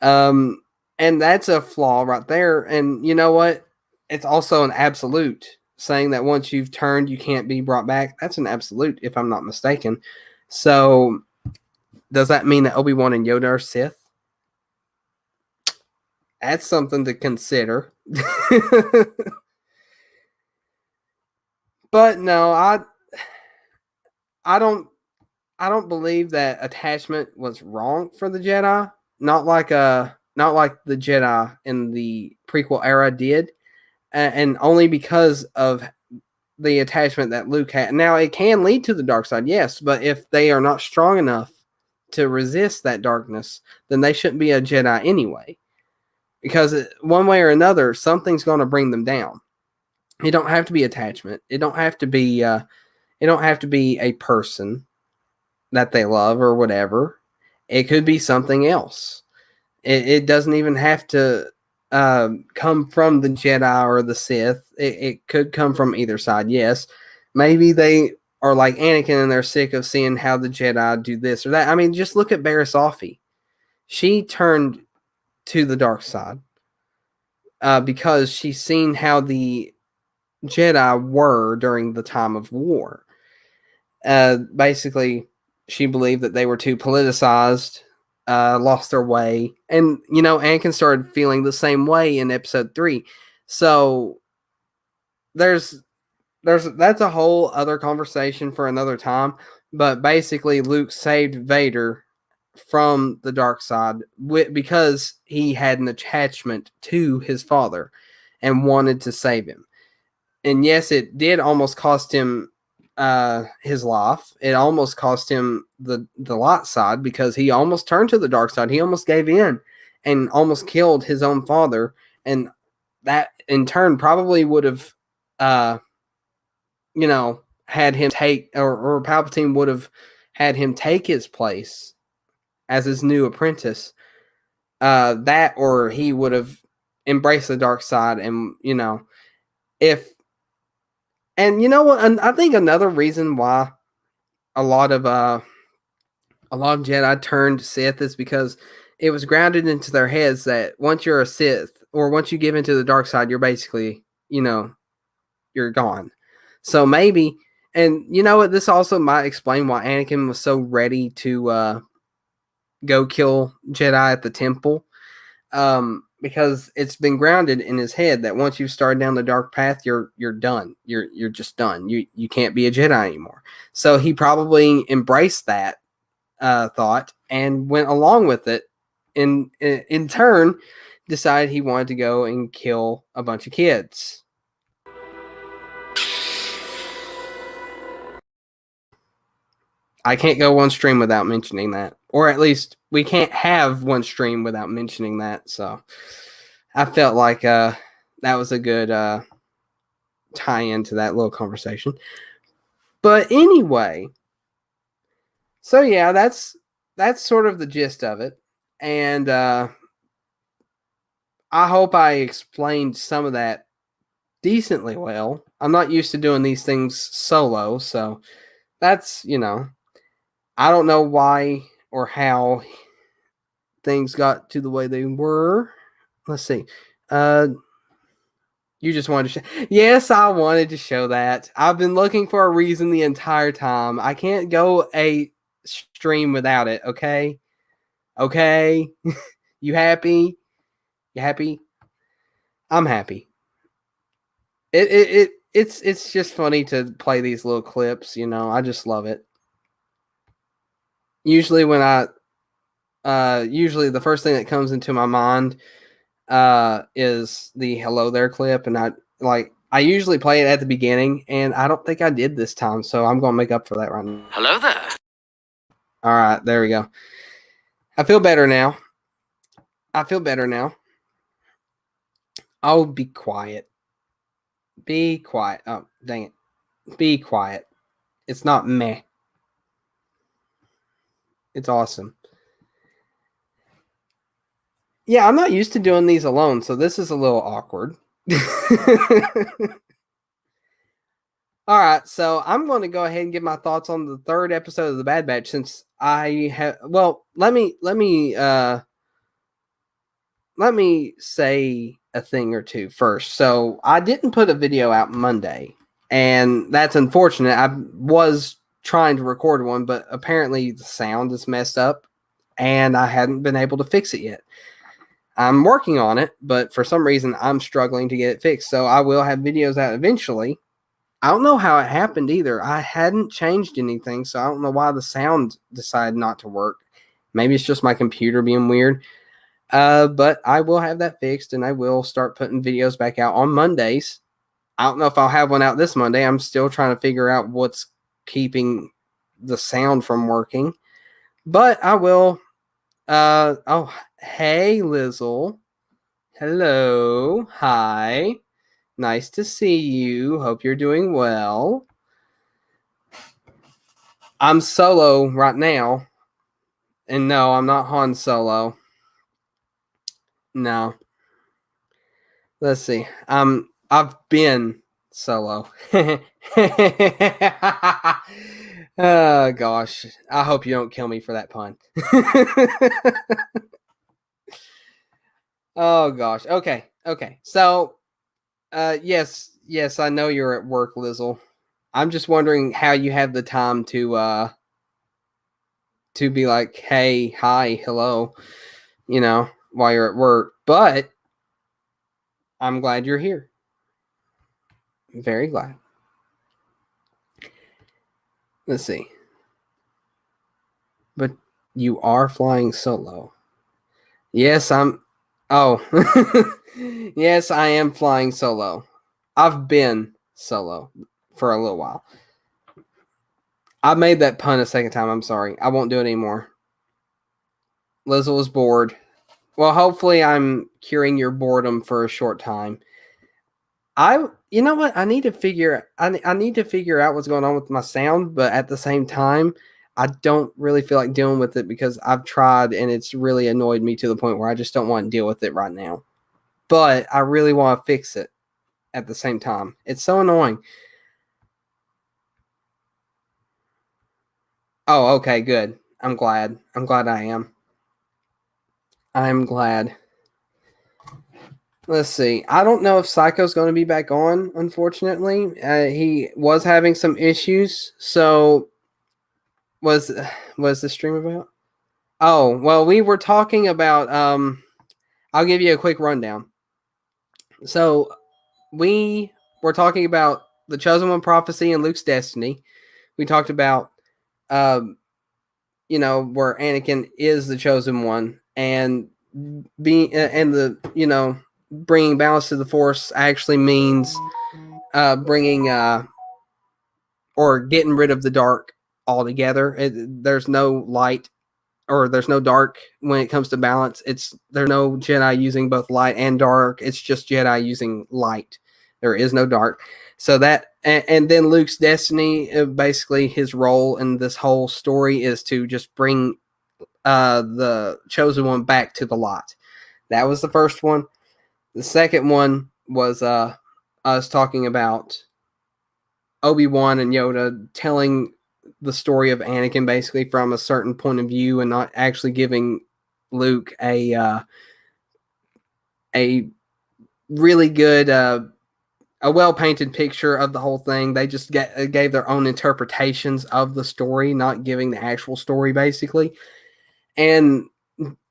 And that's a flaw right there. And you know what? It's also an absolute, saying that once you've turned, you can't be brought back. That's an absolute, if I'm not mistaken. So, does that mean that Obi-Wan and Yoda are Sith? That's something to consider. But no, I don't believe that attachment was wrong for the Jedi. Not like the Jedi in the prequel era did, and only because of the attachment that Luke had. Now it can lead to the dark side, yes, but if they are not strong enough to resist that darkness, then they shouldn't be a Jedi anyway. Because one way or another, something's going to bring them down. It don't have to be attachment. It don't have to be. It don't have to be a person that they love or whatever. It could be something else. It doesn't even have to come from the Jedi or the Sith. It could come from either side, yes. Maybe they are like Anakin and they're sick of seeing how the Jedi do this or that. I mean, just look at Barriss Offee. She turned to the dark side because she's seen how the Jedi were during the time of war. Basically, she believed that they were too politicized, lost their way. And, Anakin started feeling the same way in episode 3. So that's a whole other conversation for another time. But basically, Luke saved Vader from the dark side because he had an attachment to his father and wanted to save him. And yes, it did almost cost him his life. It almost cost him the light side because he almost turned to the dark side. He almost gave in and almost killed his own father. And that in turn probably would have, had him take, or Palpatine would have had him take his place as his new apprentice. That, or he would have embraced the dark side. And, if, and you know what? I think another reason why a lot of Jedi turned Sith is because it was grounded into their heads that once you're a Sith or once you give into the dark side, you're basically, you're gone. So maybe, and you know what? This also might explain why Anakin was so ready to go kill Jedi at the temple. Because it's been grounded in his head that once you've started down the dark path, you're done. You're just done. You can't be a Jedi anymore. So he probably embraced that thought and went along with it. In turn, decided he wanted to go and kill a bunch of kids. I can't go one stream without mentioning that. Or at least we can't have one stream without mentioning that. So I felt like that was a good tie-in to that little conversation. But anyway, so yeah, that's sort of the gist of it. And I hope I explained some of that decently well. I'm not used to doing these things solo, so that's, I don't know why or how things got to the way they were. Let's see. You just wanted to show. Yes, I wanted to show that. I've been looking for a reason the entire time. I can't go a stream without it, okay? Okay? You happy? You happy? I'm happy. It's just funny to play these little clips, I just love it. Usually when usually the first thing that comes into my mind is the hello there clip, and I usually play it at the beginning, and I don't think I did this time, so I'm gonna make up for that right now. Hello there. All right, there we go. I feel better now. Oh, be quiet. Be quiet. Oh, dang it. Be quiet. It's not meh. It's awesome. Yeah, I'm not used to doing these alone, so this is a little awkward. All right, so I'm going to go ahead and give my thoughts on the third episode of the Bad Batch since I have. Well, let me say a thing or two first. So I didn't put a video out Monday, and that's unfortunate. I was trying to record one, but apparently the sound is messed up, and I hadn't been able to fix it yet. I'm working on it, but for some reason I'm struggling to get it fixed. So I will have videos out eventually. I don't know how it happened either. I hadn't changed anything, so I don't know why the sound decided not to work. Maybe it's just my computer being weird. But I will have that fixed, and I will start putting videos back out on Mondays. I don't know if I'll have one out this Monday. I'm still trying to figure out what's keeping the sound from working. But I will. Oh, hey, Lizzle. Hello. Hi. Nice to see you. Hope you're doing well. I'm solo right now. And no, I'm not Han Solo. No. Let's see. I've been solo. Oh gosh. I hope you don't kill me for that pun. Oh gosh. Okay. Okay. So yes, I know you're at work, Lizzle. I'm just wondering how you have the time to be like, hey, hi, hello, while you're at work. But I'm glad you're here. Very glad. Let's see. But you are flying solo. Yes, I'm. Oh, yes, I am flying solo. I've been solo for a little while. I made that pun a second time. I'm sorry. I won't do it anymore. Lizzle is bored. Well, hopefully, I'm curing your boredom for a short time. You know what? I need to figure out what's going on with my sound, but at the same time, I don't really feel like dealing with it because I've tried and it's really annoyed me to the point where I just don't want to deal with it right now. But I really want to fix it at the same time. It's so annoying. Oh, okay, good. I'm glad. I'm glad I am. I'm glad. Let's see. I don't know if Psycho's going to be back on, unfortunately. He was having some issues. So was the stream about? Oh, well, we were talking about I'll give you a quick rundown. So we were talking about the Chosen One prophecy and Luke's destiny. We talked about where Anakin is the Chosen One and being and the bringing balance to the Force actually means bringing or getting rid of the dark altogether. There's no light or there's no dark when it comes to balance. There's no Jedi using both light and dark. It's just Jedi using light. There is no dark. So that and then Luke's destiny, basically his role in this whole story is to just bring the Chosen One back to the light. That was the first one. The second one was us talking about Obi-Wan and Yoda telling the story of Anakin basically from a certain point of view and not actually giving Luke a really good a well-painted picture of the whole thing. They just gave their own interpretations of the story, not giving the actual story basically. And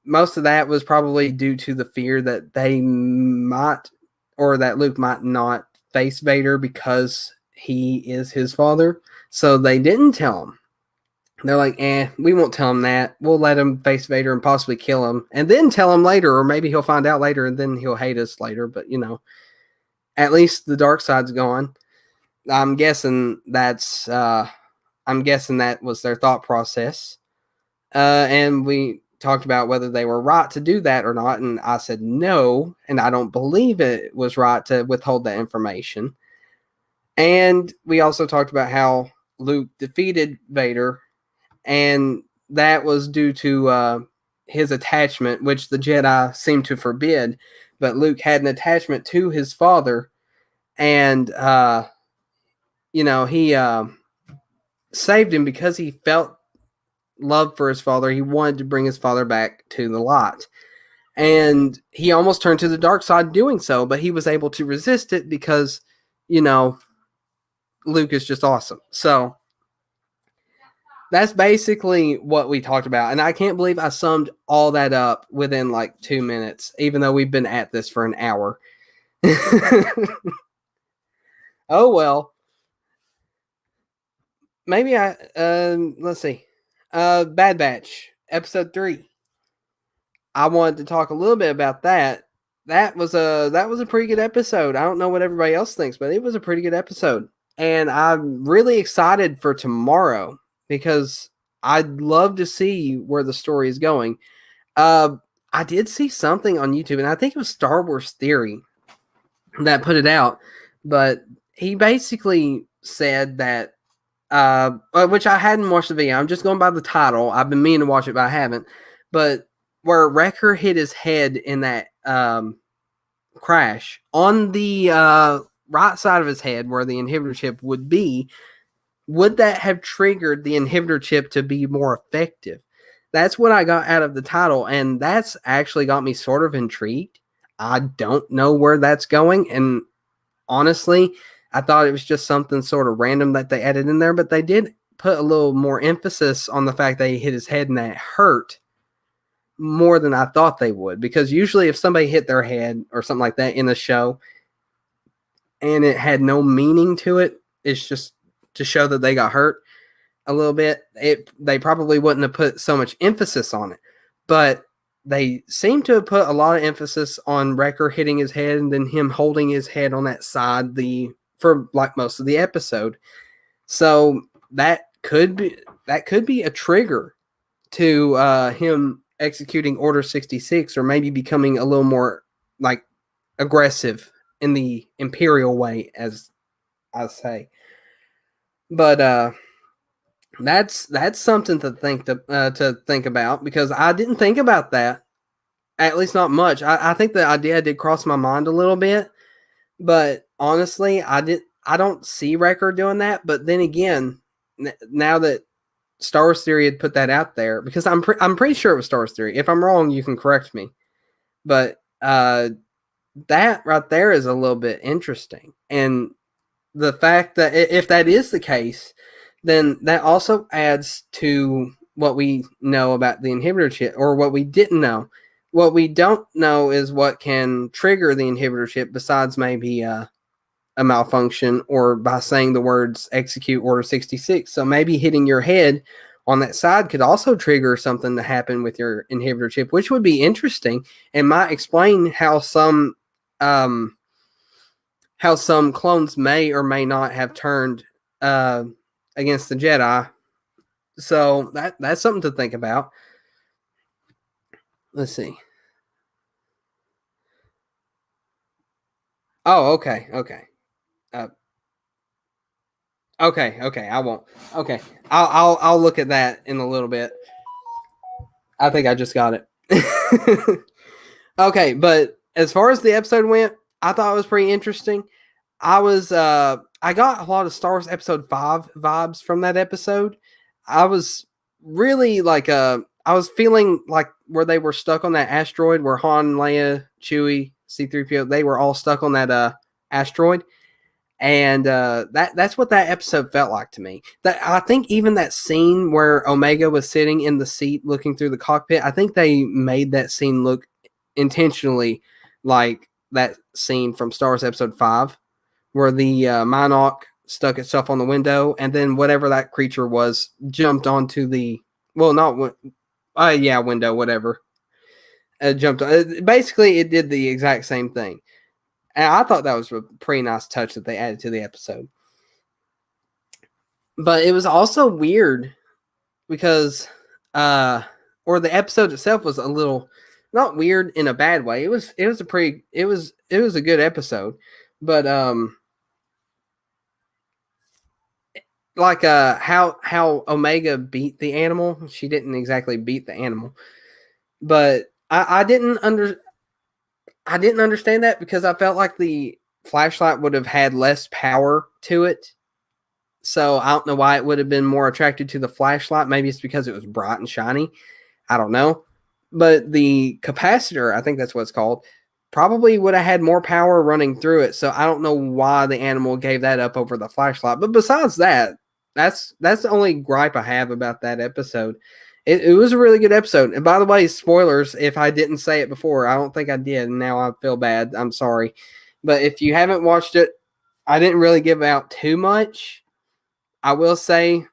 most of that was probably due to the fear that they might or that Luke might not face Vader because he is his father. So they didn't tell him. They're like, we won't tell him that. We'll let him face Vader and possibly kill him and then tell him later, or maybe he'll find out later and then he'll hate us later. But, at least the dark side's gone. I'm guessing that was their thought process. And we talked about whether they were right to do that or not, and I said no, and I don't believe it was right to withhold that information. And we also talked about how Luke defeated Vader, and that was due to his attachment, which the Jedi seemed to forbid. But Luke had an attachment to his father, and he saved him because he felt love for his father. He wanted to bring his father back to the light. And he almost turned to the dark side doing so, but he was able to resist it because, Luke is just awesome. So that's basically what we talked about. And I can't believe I summed all that up within like 2 minutes, even though we've been at this for an hour. Oh, well. Maybe let's see. Bad Batch, episode 3. I wanted to talk a little bit about that. That was a pretty good episode. I don't know what everybody else thinks, but it was a pretty good episode. And I'm really excited for tomorrow because I'd love to see where the story is going. I did see something on YouTube, and I think it was Star Wars Theory that put it out, but he basically said that, which I hadn't watched the video. I'm just going by the title. I've been meaning to watch it, but I haven't. But where Wrecker hit his head in that crash, on the right side of his head where the inhibitor chip would be, would that have triggered the inhibitor chip to be more effective? That's what I got out of the title, and that's actually got me sort of intrigued. I don't know where that's going, and honestly, I thought it was just something sort of random that they added in there, but they did put a little more emphasis on the fact that he hit his head and that it hurt more than I thought they would. Because usually if somebody hit their head or something like that in the show and it had no meaning to it, it's just to show that they got hurt a little bit, they probably wouldn't have put so much emphasis on it. But they seem to have put a lot of emphasis on Wrecker hitting his head and then him holding his head on that side for like most of the episode. So that could be a trigger to him executing Order 66, or maybe becoming a little more like aggressive in the Imperial way, as I say. But that's something to think about, because I didn't think about that, at least not much. I think the idea did cross my mind a little bit, but honestly, I don't see Wrecker doing that. But then again, now that Star Wars Theory had put that out there, because I'm pretty sure it was Star Wars Theory. If I'm wrong, you can correct me. But that right there is a little bit interesting, and the fact that if that is the case, then that also adds to what we know about the inhibitor chip, or what we didn't know. What we don't know is what can trigger the inhibitor chip, besides maybe a malfunction, or by saying the words execute Order 66. So maybe hitting your head on that side could also trigger something to happen with your inhibitor chip, which would be interesting and might explain how some clones may or may not have turned against the Jedi. So that's something to think about. Let's see. Oh, okay. Okay. I won't. Okay, I'll look at that in a little bit. I think I just got it. Okay, but as far as the episode went, I thought it was pretty interesting. I got a lot of Star Wars Episode 5 vibes from that episode. I was really I was feeling like where they were stuck on that asteroid, where Han, Leia, Chewie, C-3PO, they were all stuck on that asteroid. And that's what that episode felt like to me. That I think even that scene where Omega was sitting in the seat looking through the cockpit, I think they made that scene look intentionally like that scene from Star Wars Episode 5, where the Minok stuck itself on the window, and then whatever that creature was jumped onto the window, whatever. Jumped on. Basically, it did the exact same thing. And I thought that was a pretty nice touch that they added to the episode. But it was also weird because or the episode itself was a little not weird in a bad way. It was a good episode, but like how Omega beat the animal. She didn't exactly beat the animal, but I didn't understand that because I felt like the flashlight would have had less power to it. So I don't know why it would have been more attracted to the flashlight. Maybe it's because it was bright and shiny. I don't know. But the capacitor, I think that's what it's called, probably would have had more power running through it. So I don't know why the animal gave that up over the flashlight. But besides that, that's the only gripe I have about that episode. It was a really good episode. And by the way, spoilers, if I didn't say it before, I don't think I did. And now I feel bad. I'm sorry. But if you haven't watched it, I didn't really give out too much. I will say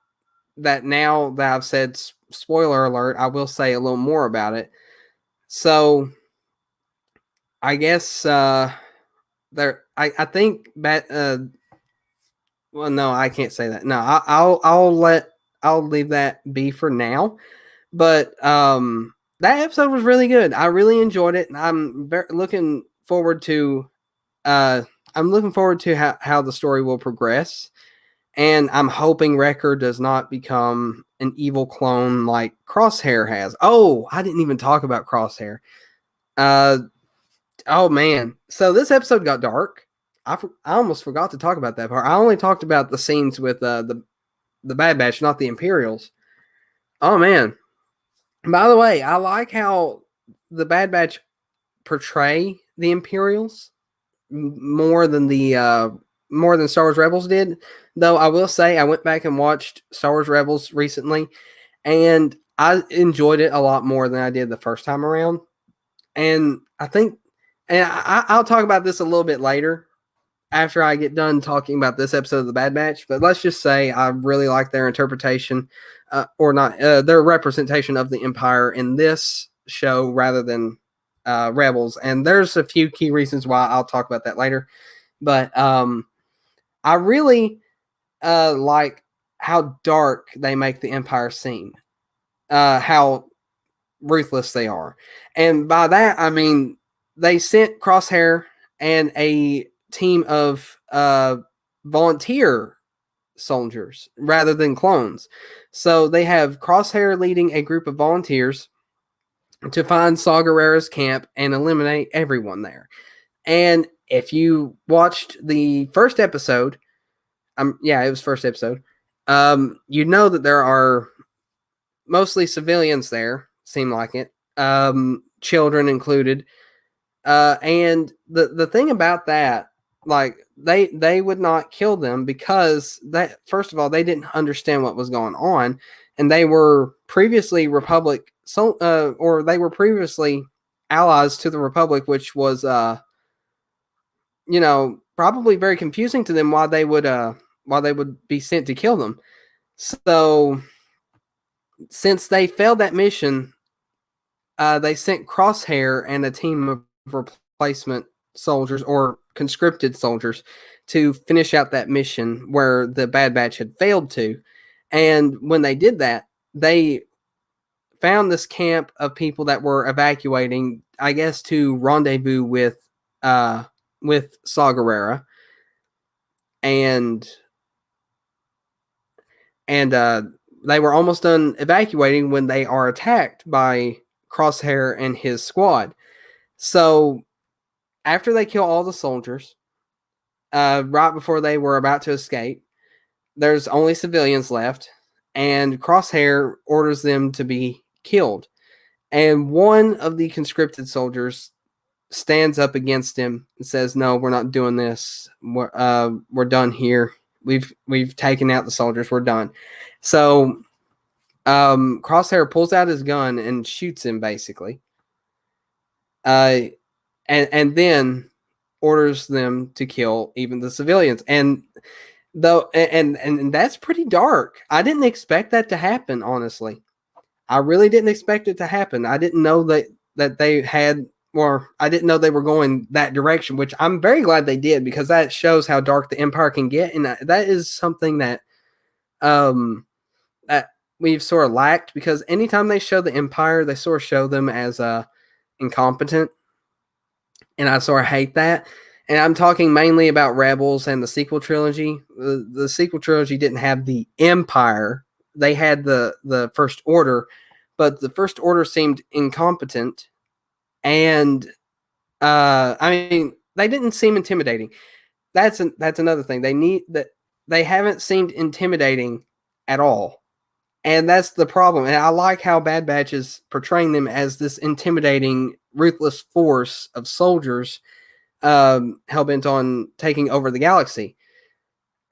that now that I've said spoiler alert, I will say a little more about it. So I guess I think well, no, I can't say that. No, I'll leave that be for now. But that episode was really good. I really enjoyed it, and looking forward to how the story will progress. And I'm hoping Wrecker does not become an evil clone like Crosshair has. Oh, I didn't even talk about Crosshair. Oh man, so this episode got dark. I almost forgot to talk about that part. I only talked about the scenes with the Bad Batch, not the Imperials. Oh man. By the way, I like how the Bad Batch portray the Imperials more than Star Wars Rebels did. Though I will say I went back and watched Star Wars Rebels recently, and I enjoyed it a lot more than I did the first time around. And I think, and I'll talk about this a little bit later after I get done talking about this episode of the Bad Batch. But let's just say I really like their interpretation, or not their representation of the Empire in this show rather than Rebels. And there's a few key reasons why. I'll talk about that later. But I really like how dark they make the Empire seem, how ruthless they are. And by that, I mean, they sent Crosshair and a team of volunteer soldiers rather than clones. So they have Crosshair leading a group of volunteers to find Saw Gerrera's camp and eliminate everyone there. And if you watched the first episode, yeah, it was first episode, you know that there are mostly civilians there, seem like it, children included. And the thing about that, like they would not kill them because that, first of all, they didn't understand what was going on, and they were previously Republic, or they were previously allies to the Republic, which was probably very confusing to them why they would be sent to kill them. So since they failed that mission, they sent Crosshair and a team of replacement soldiers or conscripted soldiers to finish out that mission where the Bad Batch had failed to. And when they did that, they found this camp of people that were evacuating, I guess, to rendezvous with Saw Gerrera. And they were almost done evacuating when they are attacked by Crosshair and his squad. So after they kill all the soldiers, right before they were about to escape, there's only civilians left, and Crosshair orders them to be killed. And one of the conscripted soldiers stands up against him and says, "No, we're not doing this. We're done here. We've taken out the soldiers. We're done." So Crosshair pulls out his gun and shoots him, basically. And then orders them to kill even the civilians. And that's pretty dark. I didn't expect that to happen, honestly. I really didn't expect it to happen. I didn't know that they had, or I didn't know they were going that direction, which I'm very glad they did, because that shows how dark the Empire can get. And that is something that we've sort of lacked, because anytime they show the Empire, they sort of show them as incompetent, and I sort of hate that. And I'm talking mainly about Rebels and the sequel trilogy. The sequel trilogy didn't have the Empire; they had the First Order, but the First Order seemed incompetent, and I mean, they didn't seem intimidating. That's another thing. They haven't seemed intimidating at all. And that's the problem. And I like how Bad Batch is portraying them as this intimidating, ruthless force of soldiers, hell bent on taking over the galaxy.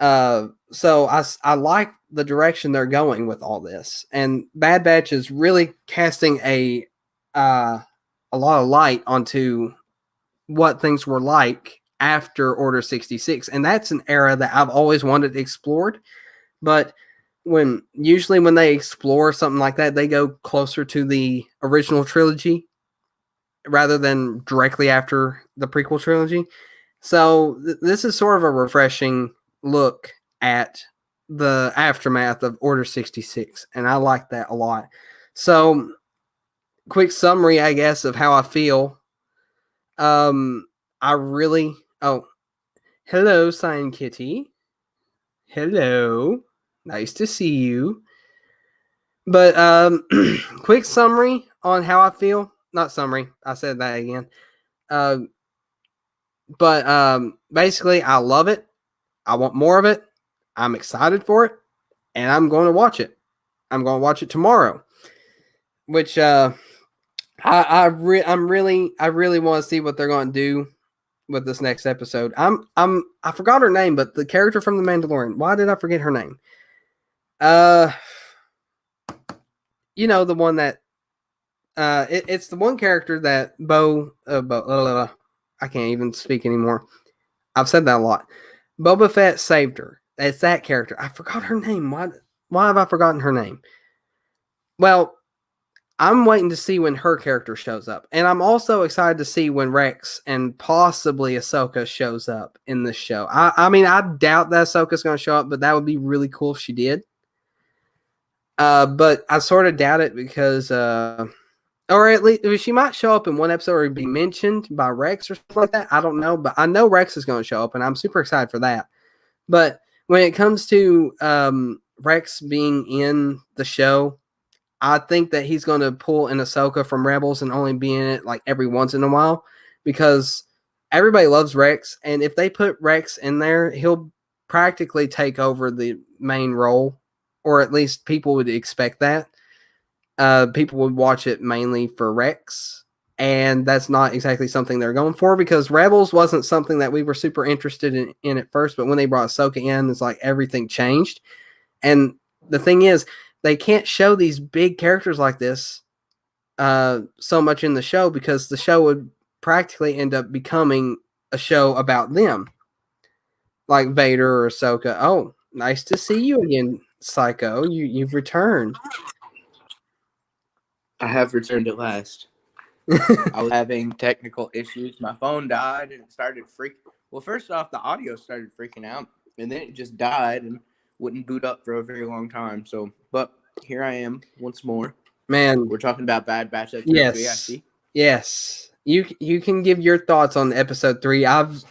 So I like the direction they're going with all this. And Bad Batch is really casting a lot of light onto what things were like after Order 66. And that's an era that I've always wanted explored. But usually when they explore something like that, they go closer to the original trilogy rather than directly after the prequel trilogy. So this is sort of a refreshing look at the aftermath of Order 66, and I like that a lot. So, quick summary, I guess, of how I feel. I really. Oh, hello, Sign Kitty. Hello. Nice to see you. But quick summary on how I feel. Not summary. I said that again. But basically, I love it. I want more of it. I'm excited for it, and I'm going to watch it. I'm going to watch it tomorrow. Which I really want to see what they're going to do with this next episode. I forgot her name, but the character from The Mandalorian. Why did I forget her name? The one that it's the one character that I can't even speak anymore. I've said that a lot. Boba Fett saved her. It's that character. I forgot her name. Why have I forgotten her name? Well, I'm waiting to see when her character shows up. And I'm also excited to see when Rex and possibly Ahsoka shows up in this show. I mean, I doubt that Ahsoka's going to show up, but that would be really cool if she did. But I sort of doubt it because, or at least she might show up in one episode or be mentioned by Rex or something like that. I don't know, but I know Rex is going to show up, and I'm super excited for that. But when it comes to Rex being in the show, I think that he's going to pull an Ahsoka from Rebels and only be in it like every once in a while, because everybody loves Rex, and if they put Rex in there, he'll practically take over the main role, or at least people would expect that. People would watch it mainly for Rex, and that's not exactly something they're going for, because Rebels wasn't something that we were super interested in at first, but when they brought Ahsoka in, it's like everything changed. And the thing is, they can't show these big characters like this so much in the show, because the show would practically end up becoming a show about them, like Vader or Ahsoka. Oh, nice to see you again, Psycho. You've returned. I have returned at last. I was having technical issues. My phone died and it started freaking. Well, first off, the audio started freaking out, and then it just died and wouldn't boot up for a very long time. So, but here I am once more. Man, We're talking about Bad Batch episode 3, I see. Yes. You can give your thoughts on episode 3. I've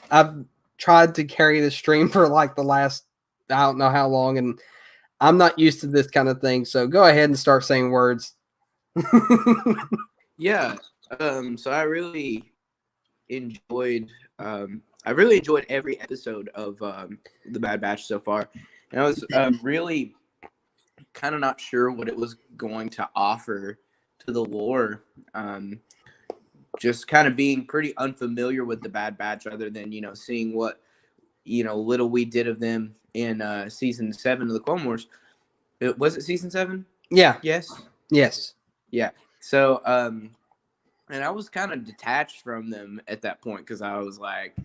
tried to carry the stream for like the last I don't know how long, and I'm not used to this kind of thing. So go ahead and start saying words. Yeah. So I really enjoyed every episode of the Bad Batch so far, and I was really kind of not sure what it was going to offer to the lore. Just kind of being pretty unfamiliar with the Bad Batch, other than seeing what little we did of them in season 7 of the Clone Wars. Was it season 7? Yeah. Yes. Yeah. So and I was kind of detached from them at that point, because I was like,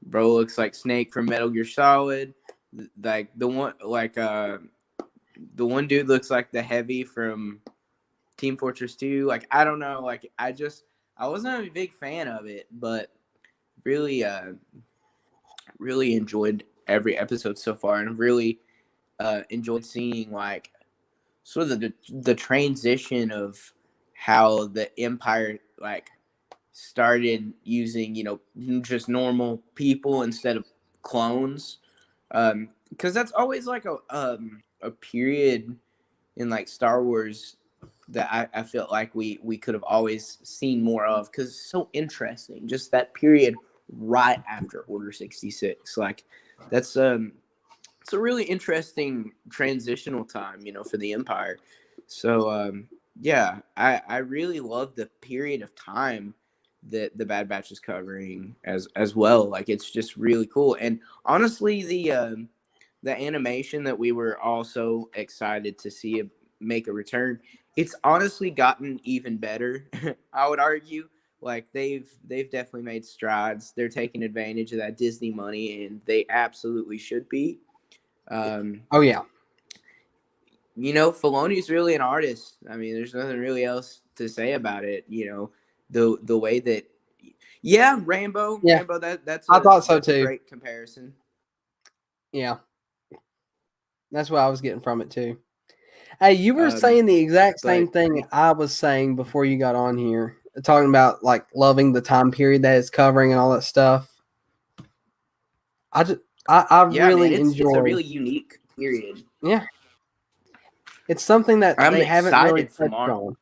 bro looks like Snake from Metal Gear Solid. Like the one dude looks like the Heavy from Team Fortress 2. Like, I don't know. Like, I wasn't a big fan of it, but really, really enjoyed every episode so far, and really enjoyed seeing like sort of the transition of how the Empire like started using just normal people instead of clones, because that's always like a period in like Star Wars that I felt like we could have always seen more of, because it's so interesting, just that period right after Order 66. Like that's it's a really interesting transitional time, for the Empire. So yeah, I really love the period of time that the Bad Batch is covering as well. Like it's just really cool. And honestly, the animation that we were also excited to see make a return, it's honestly gotten even better. I would argue. Like they've definitely made strides. They're taking advantage of that Disney money, and they absolutely should be. Um, Oh yeah, Filoni's really an artist. I mean, there's nothing really else to say about it. The way that, yeah, Rainbow, yeah. Rainbow. That's I a thought so that's a too. great comparison. Yeah, that's what I was getting from it too. Hey, you were Um, saying the exact same but thing I was saying before you got on here, talking about like loving the time period that it's covering and all that stuff. I just, I yeah, man, really it's a enjoy. really unique period. Yeah, it's something that I'm they haven't really excited for touched Marvel. on.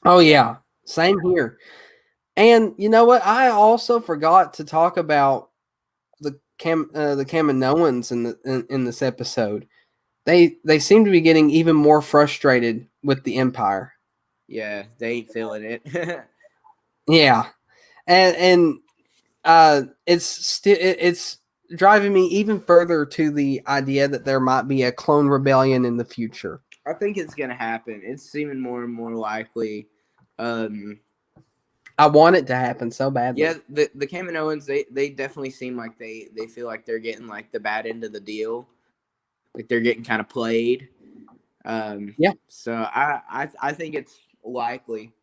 Oh yeah, same here. And you know what? I also forgot to talk about the Kaminoans in this episode. They seem to be getting even more frustrated with the Empire. Yeah, they ain't feeling it. Yeah, and it's driving me even further to the idea that there might be a clone rebellion in the future. I think it's gonna happen. It's seeming more and more likely. Um, I want it to happen so yeah, badly. the Kaminoans, they definitely seem like they feel like they're getting like the bad end of the deal. Like they're getting kind of played. Yeah. So I think it's likely,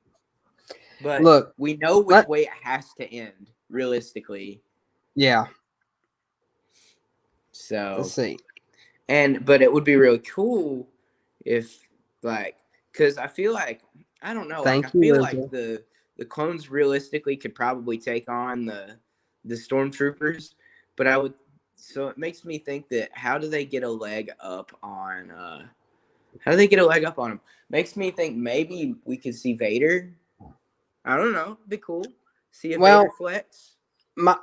but Look, we know which let way it has to end realistically. yeah. Let's So see. but it would be really cool if like, because I feel like, I don't know, like I Thank you, feel like Israel. the clones realistically could probably take on the stormtroopers, but I would, so it makes me think that how do they get a leg up on how do they get a leg up on them? Makes me think maybe we could see Vader. I don't know. Be cool. See a Vader Well, flex.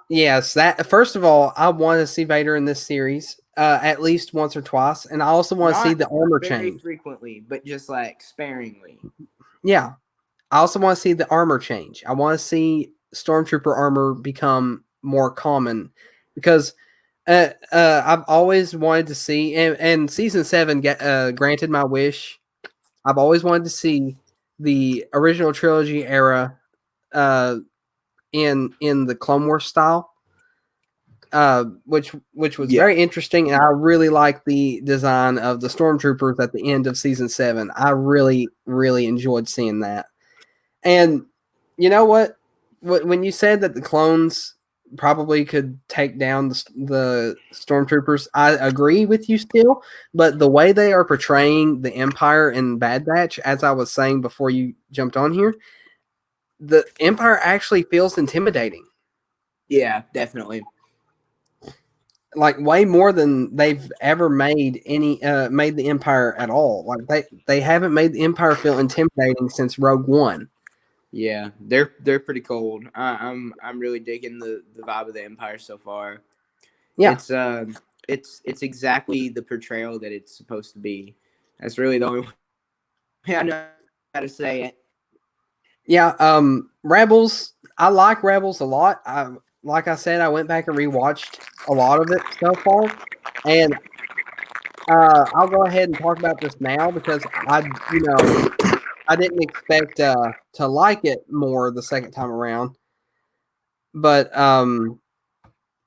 yes, that first of all, I want to see Vader in this series at least once or twice, and I also want to see Not the armor very change. frequently, but just like sparingly. Yeah, I also want to see the armor change. I want to see stormtrooper armor become more common because I've always wanted to see, and season 7 granted my wish. I've always wanted to see the original trilogy era uh, in the Clone Wars style, which was Yeah. very interesting, and I really like the design of the stormtroopers at the end of season 7. I really enjoyed seeing that. And you know what? When you said that the clones probably could take down the stormtroopers, I agree with you still. But the way they are portraying the Empire in Bad Batch, as I was saying before you jumped on here, the Empire actually feels intimidating, Yeah, definitely. like way more than they've ever made the Empire at all. Like they haven't made the Empire feel intimidating since Rogue One. Yeah, they're pretty cold. I'm really digging the vibe of the Empire so far. Yeah, It's exactly the portrayal that it's supposed to be. That's really the only way I know how to say it. yeah. Rebels. I like Rebels a lot. Like I said, I went back and rewatched a lot of it so far, and I'll go ahead and talk about this now because I didn't expect to like it more the second time around. But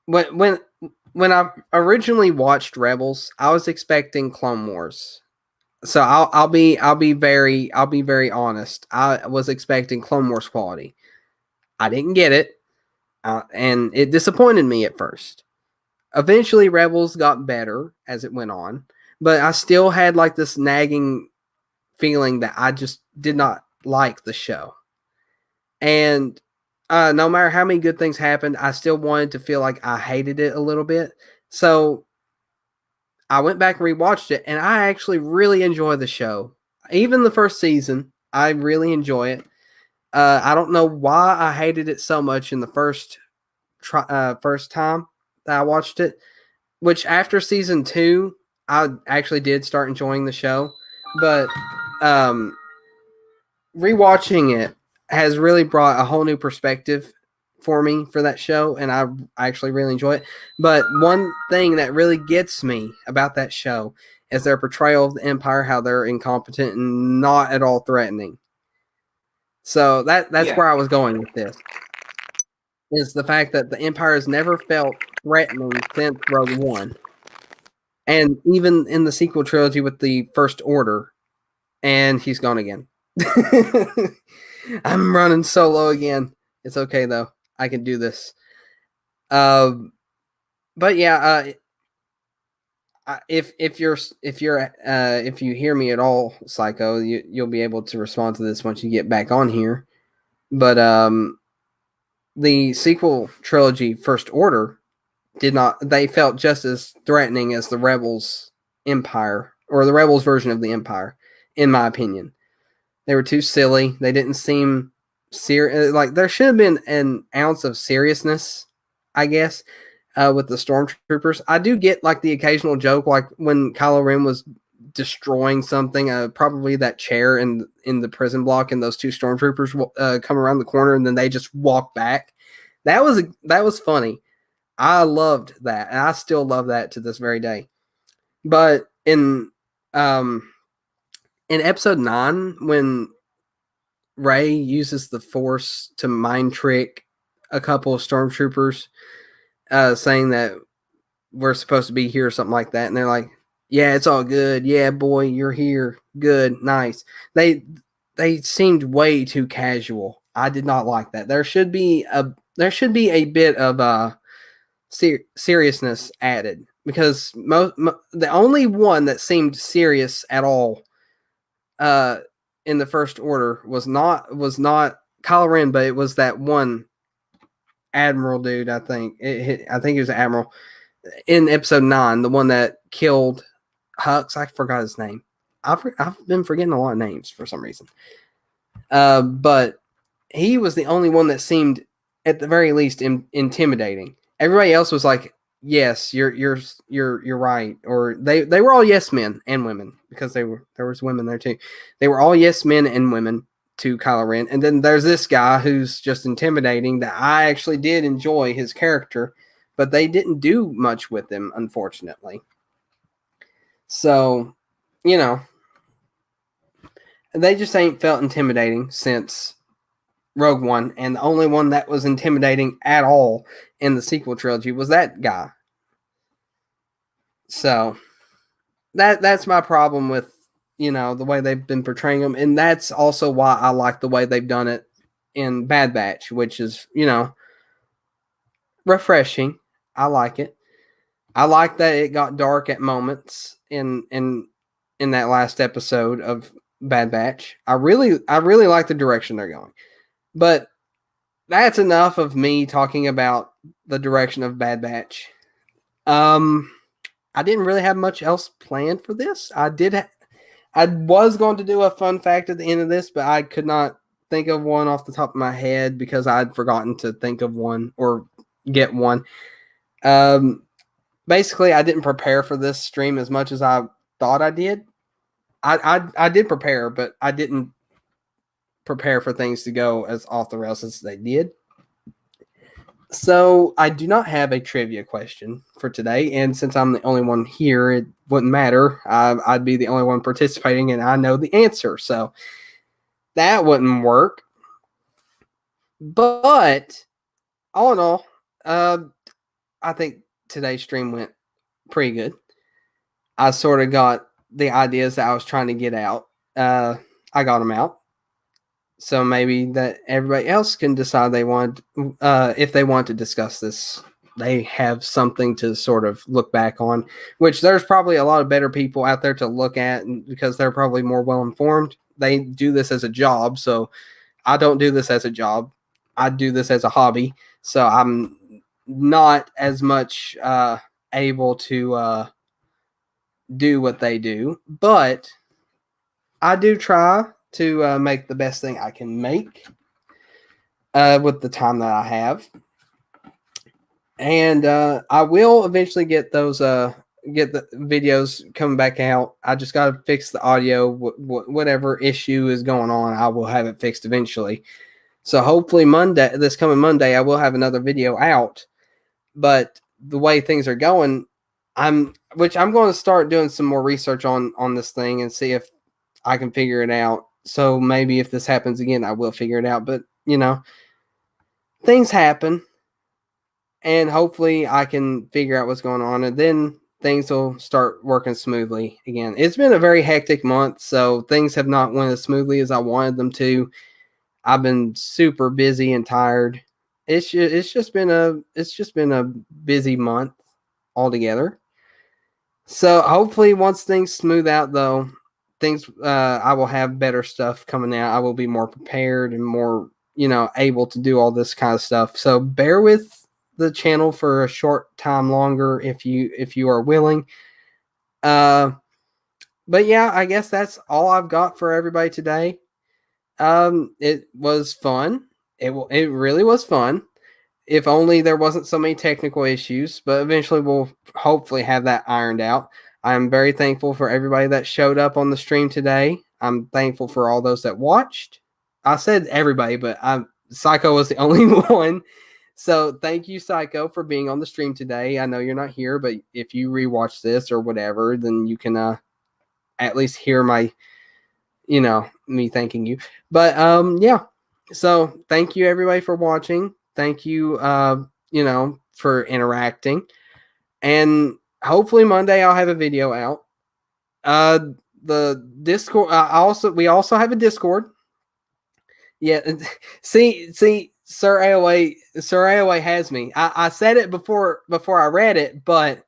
when when when I originally watched Rebels, I was expecting Clone Wars. So I'll be very honest. I was expecting Clone Wars quality. I didn't get it, and it disappointed me at first. Eventually, Rebels got better as it went on, but I still had like this nagging feeling that I just did not like the show. And no matter how many good things happened, I still wanted to feel like I hated it a little bit. So I went back and rewatched it, and I actually really enjoy the show. Even the first season, I really enjoy it. I don't know why I hated it so much in the first time that I watched it. Which after season 2, I actually did start enjoying the show, but um, rewatching it has really brought a whole new perspective for me for that show, and I actually really enjoy it. But one thing that really gets me about that show is their portrayal of the Empire, how they're incompetent and not at all threatening. So that's where I was going with this. Is the fact that the Empire has never felt threatening since Rogue One. And even in the sequel trilogy with the First Order, and he's gone again. I'm running solo again. It's okay though. I can do this. But yeah, if you hear me at all, Psycho, you'll be able to respond to this once you get back on here. But the sequel trilogy, First Order, did not. They felt just as threatening as the Rebels Empire, or the Rebels version of the Empire, in my opinion. They were too silly. They didn't seem serious. Like there should have been an ounce of seriousness, I guess, with the stormtroopers. I do get like the occasional joke, like when Kylo Ren was destroying something, probably that chair in the prison block, and those two stormtroopers come around the corner, and then they just walk back. That was funny. I loved that, and I still love that to this very day. But in episode 9, when Rey uses the Force to mind trick a couple of stormtroopers, saying that we're supposed to be here or something like that, and they're like, "Yeah, it's all good. Yeah, boy, you're here. Good, nice." They seemed way too casual. I did not like that. There should be a bit of seriousness added, because the only one that seemed serious at all in the First Order was not Kylo Ren, but it was that one Admiral dude. I think he was an Admiral in episode 9, the one that killed Hux. I forgot his name. I've been forgetting a lot of names for some reason. But he was the only one that seemed, at the very least, intimidating. Everybody else was like, "Yes, you're right," or they were all yes men and women, because there was women there too. They were all yes men and women to Kylo Ren, and then there's this guy who's just intimidating. That I actually did enjoy his character, but they didn't do much with him, unfortunately. So, they just ain't felt intimidating since Rogue One, and the only one that was intimidating at all in the sequel trilogy was that guy. So that's my problem with the way they've been portraying them, and that's also why I like the way they've done it in Bad Batch, which is refreshing. I like it. I like that it got dark at moments in that last episode of Bad Batch. I really like the direction they're going. But that's enough of me talking about the direction of Bad Batch. I didn't really have much else planned for this. I was going to do a fun fact at the end of this, but I could not think of one off the top of my head because I'd forgotten to think of one or get one. Basically, I didn't prepare for this stream as much as I thought I did. I did prepare, but I didn't prepare for things to go as off the rails as they did. So I do not have a trivia question for today, and since I'm the only one here, it wouldn't matter. I'd be the only one participating, and I know the answer, so that wouldn't work. But all in all, I think today's stream went pretty good. I sort of got the ideas that I was trying to get out. I got them out. So maybe that everybody else can decide if they want to discuss this they have something to sort of look back on, which there's probably a lot of better people out there to look at because they're probably more well informed. They do this as a job, so I don't do this as a job. I do this as a hobby, so I'm not as much able to do what they do, but I do try to make the best thing I can make with the time that I have. And I will eventually get those get the videos coming back out. I just got to fix the audio. Whatever issue is going on, I will have it fixed eventually. So hopefully this coming Monday, I will have another video out. But the way things are going, I'm going to start doing some more research on this thing and see if I can figure it out. So maybe if this happens again, I will figure it out. But things happen. And hopefully I can figure out what's going on, and then things will start working smoothly again. It's been a very hectic month, so things have not went as smoothly as I wanted them to. I've been super busy and tired. It's just been a busy month altogether. So hopefully once things smooth out, though, I will have better stuff coming out. I will be more prepared and more able to do all this kind of stuff. So bear with the channel for a short time longer if you are willing. But yeah, I guess that's all I've got for everybody today. It was fun. It really was fun. If only there wasn't so many technical issues, but eventually we'll hopefully have that ironed out. I'm very thankful for everybody that showed up on the stream today. I'm thankful for all those that watched. I said everybody, but Psycho was the only one. So thank you, Psycho, for being on the stream today. I know you're not here, but if you rewatch this or whatever, then you can at least hear my, me thanking you. But yeah. So thank you everybody for watching. Thank you, for interacting. And hopefully Monday I'll have a video out. The Discord. We also have a Discord. Yeah. See, Sir AOA has me. I said it before I read it, but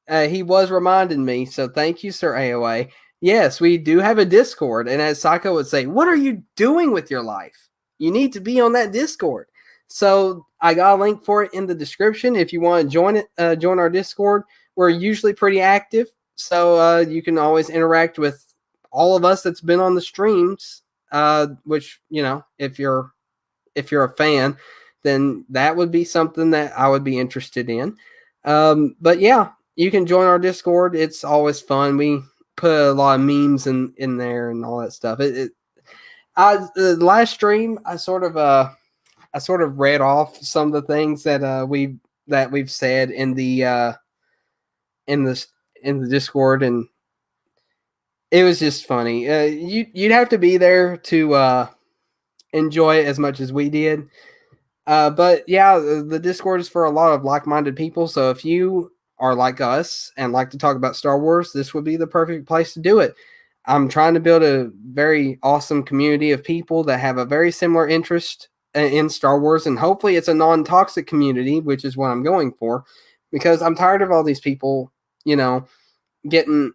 he was reminding me. So thank you, Sir AOA. Yes, we do have a Discord, and as Psycho would say, what are you doing with your life? You need to be on that Discord. So I got a link for it in the description. If you want to join our Discord. We're usually pretty active, so you can always interact with all of us that's been on the streams. Which if you're a fan, then that would be something that I would be interested in. But yeah, you can join our Discord. It's always fun. We put a lot of memes in there and all that stuff. The last stream, I sort of read off some of the things that we've said in the Discord, and it was just funny. You'd have to be there to enjoy it as much as we did. But yeah, the Discord is for a lot of like-minded people. So if you are like us and like to talk about Star Wars, this would be the perfect place to do it. I'm trying to build a very awesome community of people that have a very similar interest in Star Wars, and hopefully it's a non-toxic community, which is what I'm going for, because I'm tired of all these people, getting,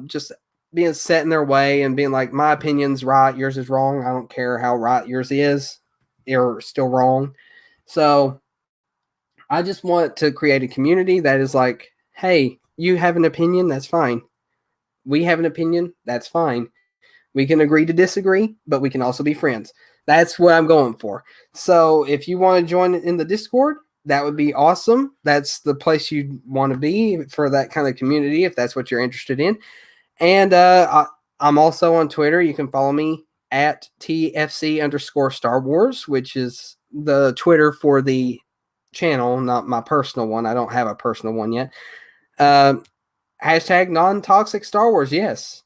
just being set in their way and being like, my opinion's right, yours is wrong. I don't care how right yours is. You're still wrong. So I just want to create a community that is like, hey, you have an opinion, that's fine. We have an opinion, that's fine. We can agree to disagree, but we can also be friends. That's what I'm going for. So if you want to join in the Discord, that would be awesome. That's the place you want to be for that kind of community, if that's what you're interested in. And I'm also on Twitter. You can follow me at TFC_Star Wars, which is the Twitter for the channel, not my personal one. I don't have a personal one yet. Hashtag non-toxic Star Wars. Yes.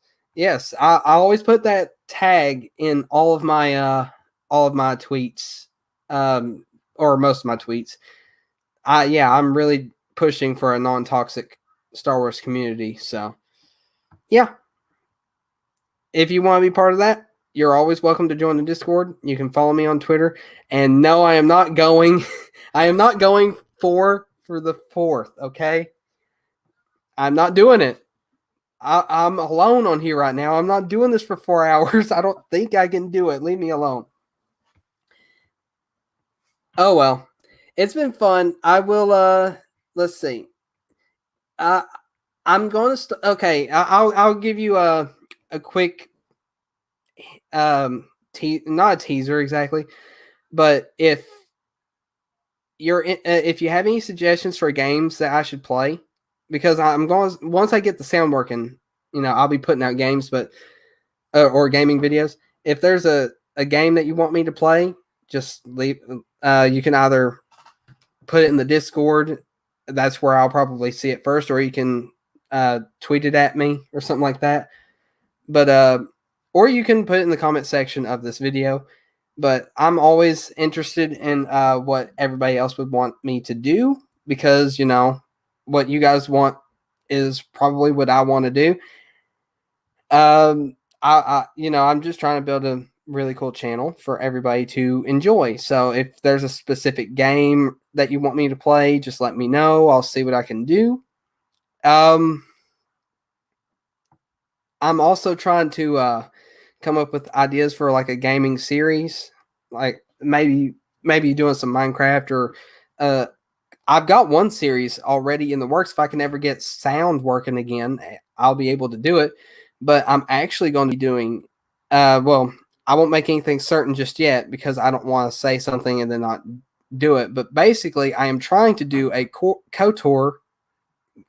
I always put that tag in all of my tweets, or most of my tweets. I'm really pushing for a non-toxic Star Wars community. So yeah, if you want to be part of that, you're always welcome to join the Discord. You can follow me on Twitter. And no, I am not going. I am not going for the 4th. Okay, I'm not doing it. I'm alone on here right now. I'm not doing this for 4 hours. I don't think I can do it. Leave me alone. Oh well, it's been fun. I will. Let's see. Uh, I'm going to. Okay, I'll give you a quick not a teaser exactly, but if you have any suggestions for games that I should play, because I'm going once I get the sound working, I'll be putting out games, but or gaming videos. If there's a game that you want me to play, just leave. You can either put it in the Discord. That's where I'll probably see it first, or you can tweet it at me or something like that. But or you can put it in the comment section of this video. But I'm always interested in what everybody else would want me to do, because what you guys want is probably what I want to do. I'm just trying to build a really cool channel for everybody to enjoy. So if there's a specific game that you want me to play, just let me know. I'll see what I can do. I'm also trying to come up with ideas for like a gaming series, like maybe doing some Minecraft or I've got one series already in the works. If I can ever get sound working again, I'll be able to do it. But I'm actually going to be doing, well, I won't make anything certain just yet because I don't want to say something and then not do it. But basically, I am trying to do a KOTOR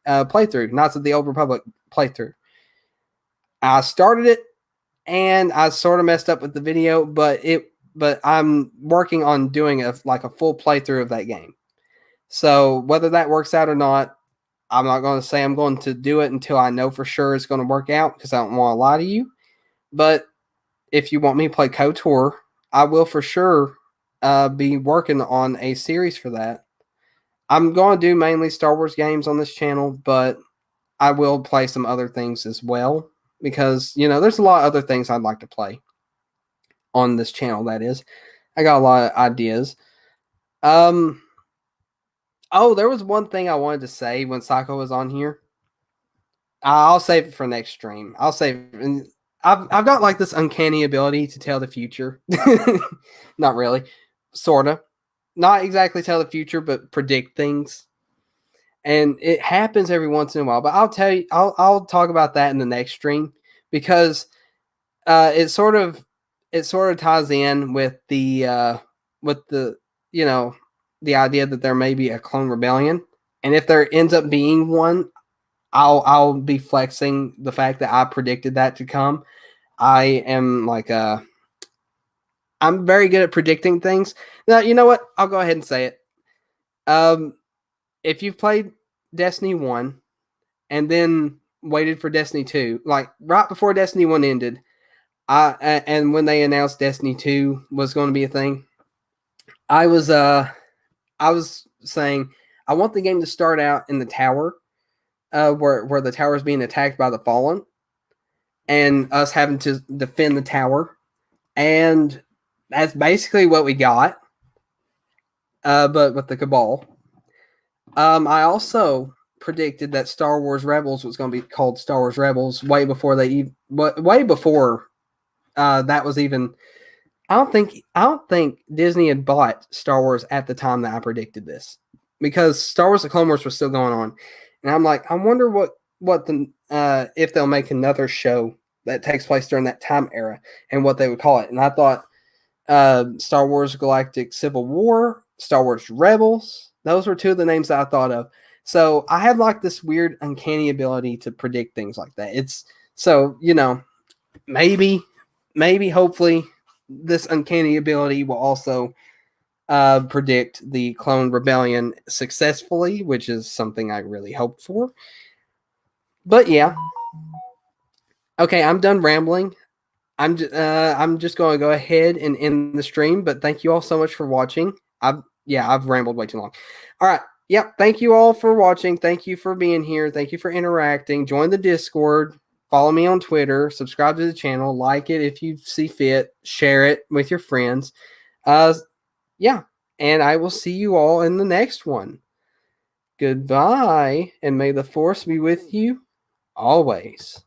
playthrough, Knights of the Old Republic playthrough. I started it and I sort of messed up with the video, but I'm working on doing a full playthrough of that game. So whether that works out or not, I'm not going to say I'm going to do it until I know for sure it's going to work out, because I don't want to lie to you. But if you want me to play KOTOR, I will for sure be working on a series for that. I'm going to do mainly Star Wars games on this channel, but I will play some other things as well, because there's a lot of other things I'd like to play on this channel. That is, I got a lot of ideas. Oh, there was one thing I wanted to say when Psycho was on here. I'll save it for next stream. I'll save it. I've got like this uncanny ability to tell the future. Not really. Sorta. Not exactly tell the future, but predict things. And it happens every once in a while. But I'll tell you, I'll talk about that in the next stream, because it sort of ties in with the the idea that there may be a clone rebellion. And if there ends up being one, I'll be flexing the fact that I predicted that to come. I am I'm very good at predicting things. Now, you know what? I'll go ahead and say it. If you've played Destiny 1 and then waited for Destiny 2, like right before Destiny 1 ended, and when they announced Destiny 2 was going to be a thing, I was saying I want the game to start out in the tower, where the tower is being attacked by the Fallen, and us having to defend the tower, and that's basically what we got. But with the Cabal, I also predicted that Star Wars Rebels was going to be called Star Wars Rebels way before that was even. I don't think Disney had bought Star Wars at the time that I predicted this, because Star Wars: The Clone Wars was still going on, and I'm like, I wonder what the if they'll make another show that takes place during that time era and what they would call it. And I thought Star Wars Galactic Civil War, Star Wars Rebels. Those were two of the names that I thought of. So I have like this weird uncanny ability to predict things like that. It's so maybe hopefully this uncanny ability will also predict the Clone Rebellion successfully, which is something I really hope for. But yeah. Okay, I'm done rambling. I'm just going to go ahead and end the stream, but thank you all so much for watching. I've rambled way too long. All right. Yep. Thank you all for watching. Thank you for being here. Thank you for interacting. Join the Discord. Follow me on Twitter. Subscribe to the channel. Like it if you see fit. Share it with your friends. Yeah. And I will see you all in the next one. Goodbye, and may the force be with you always.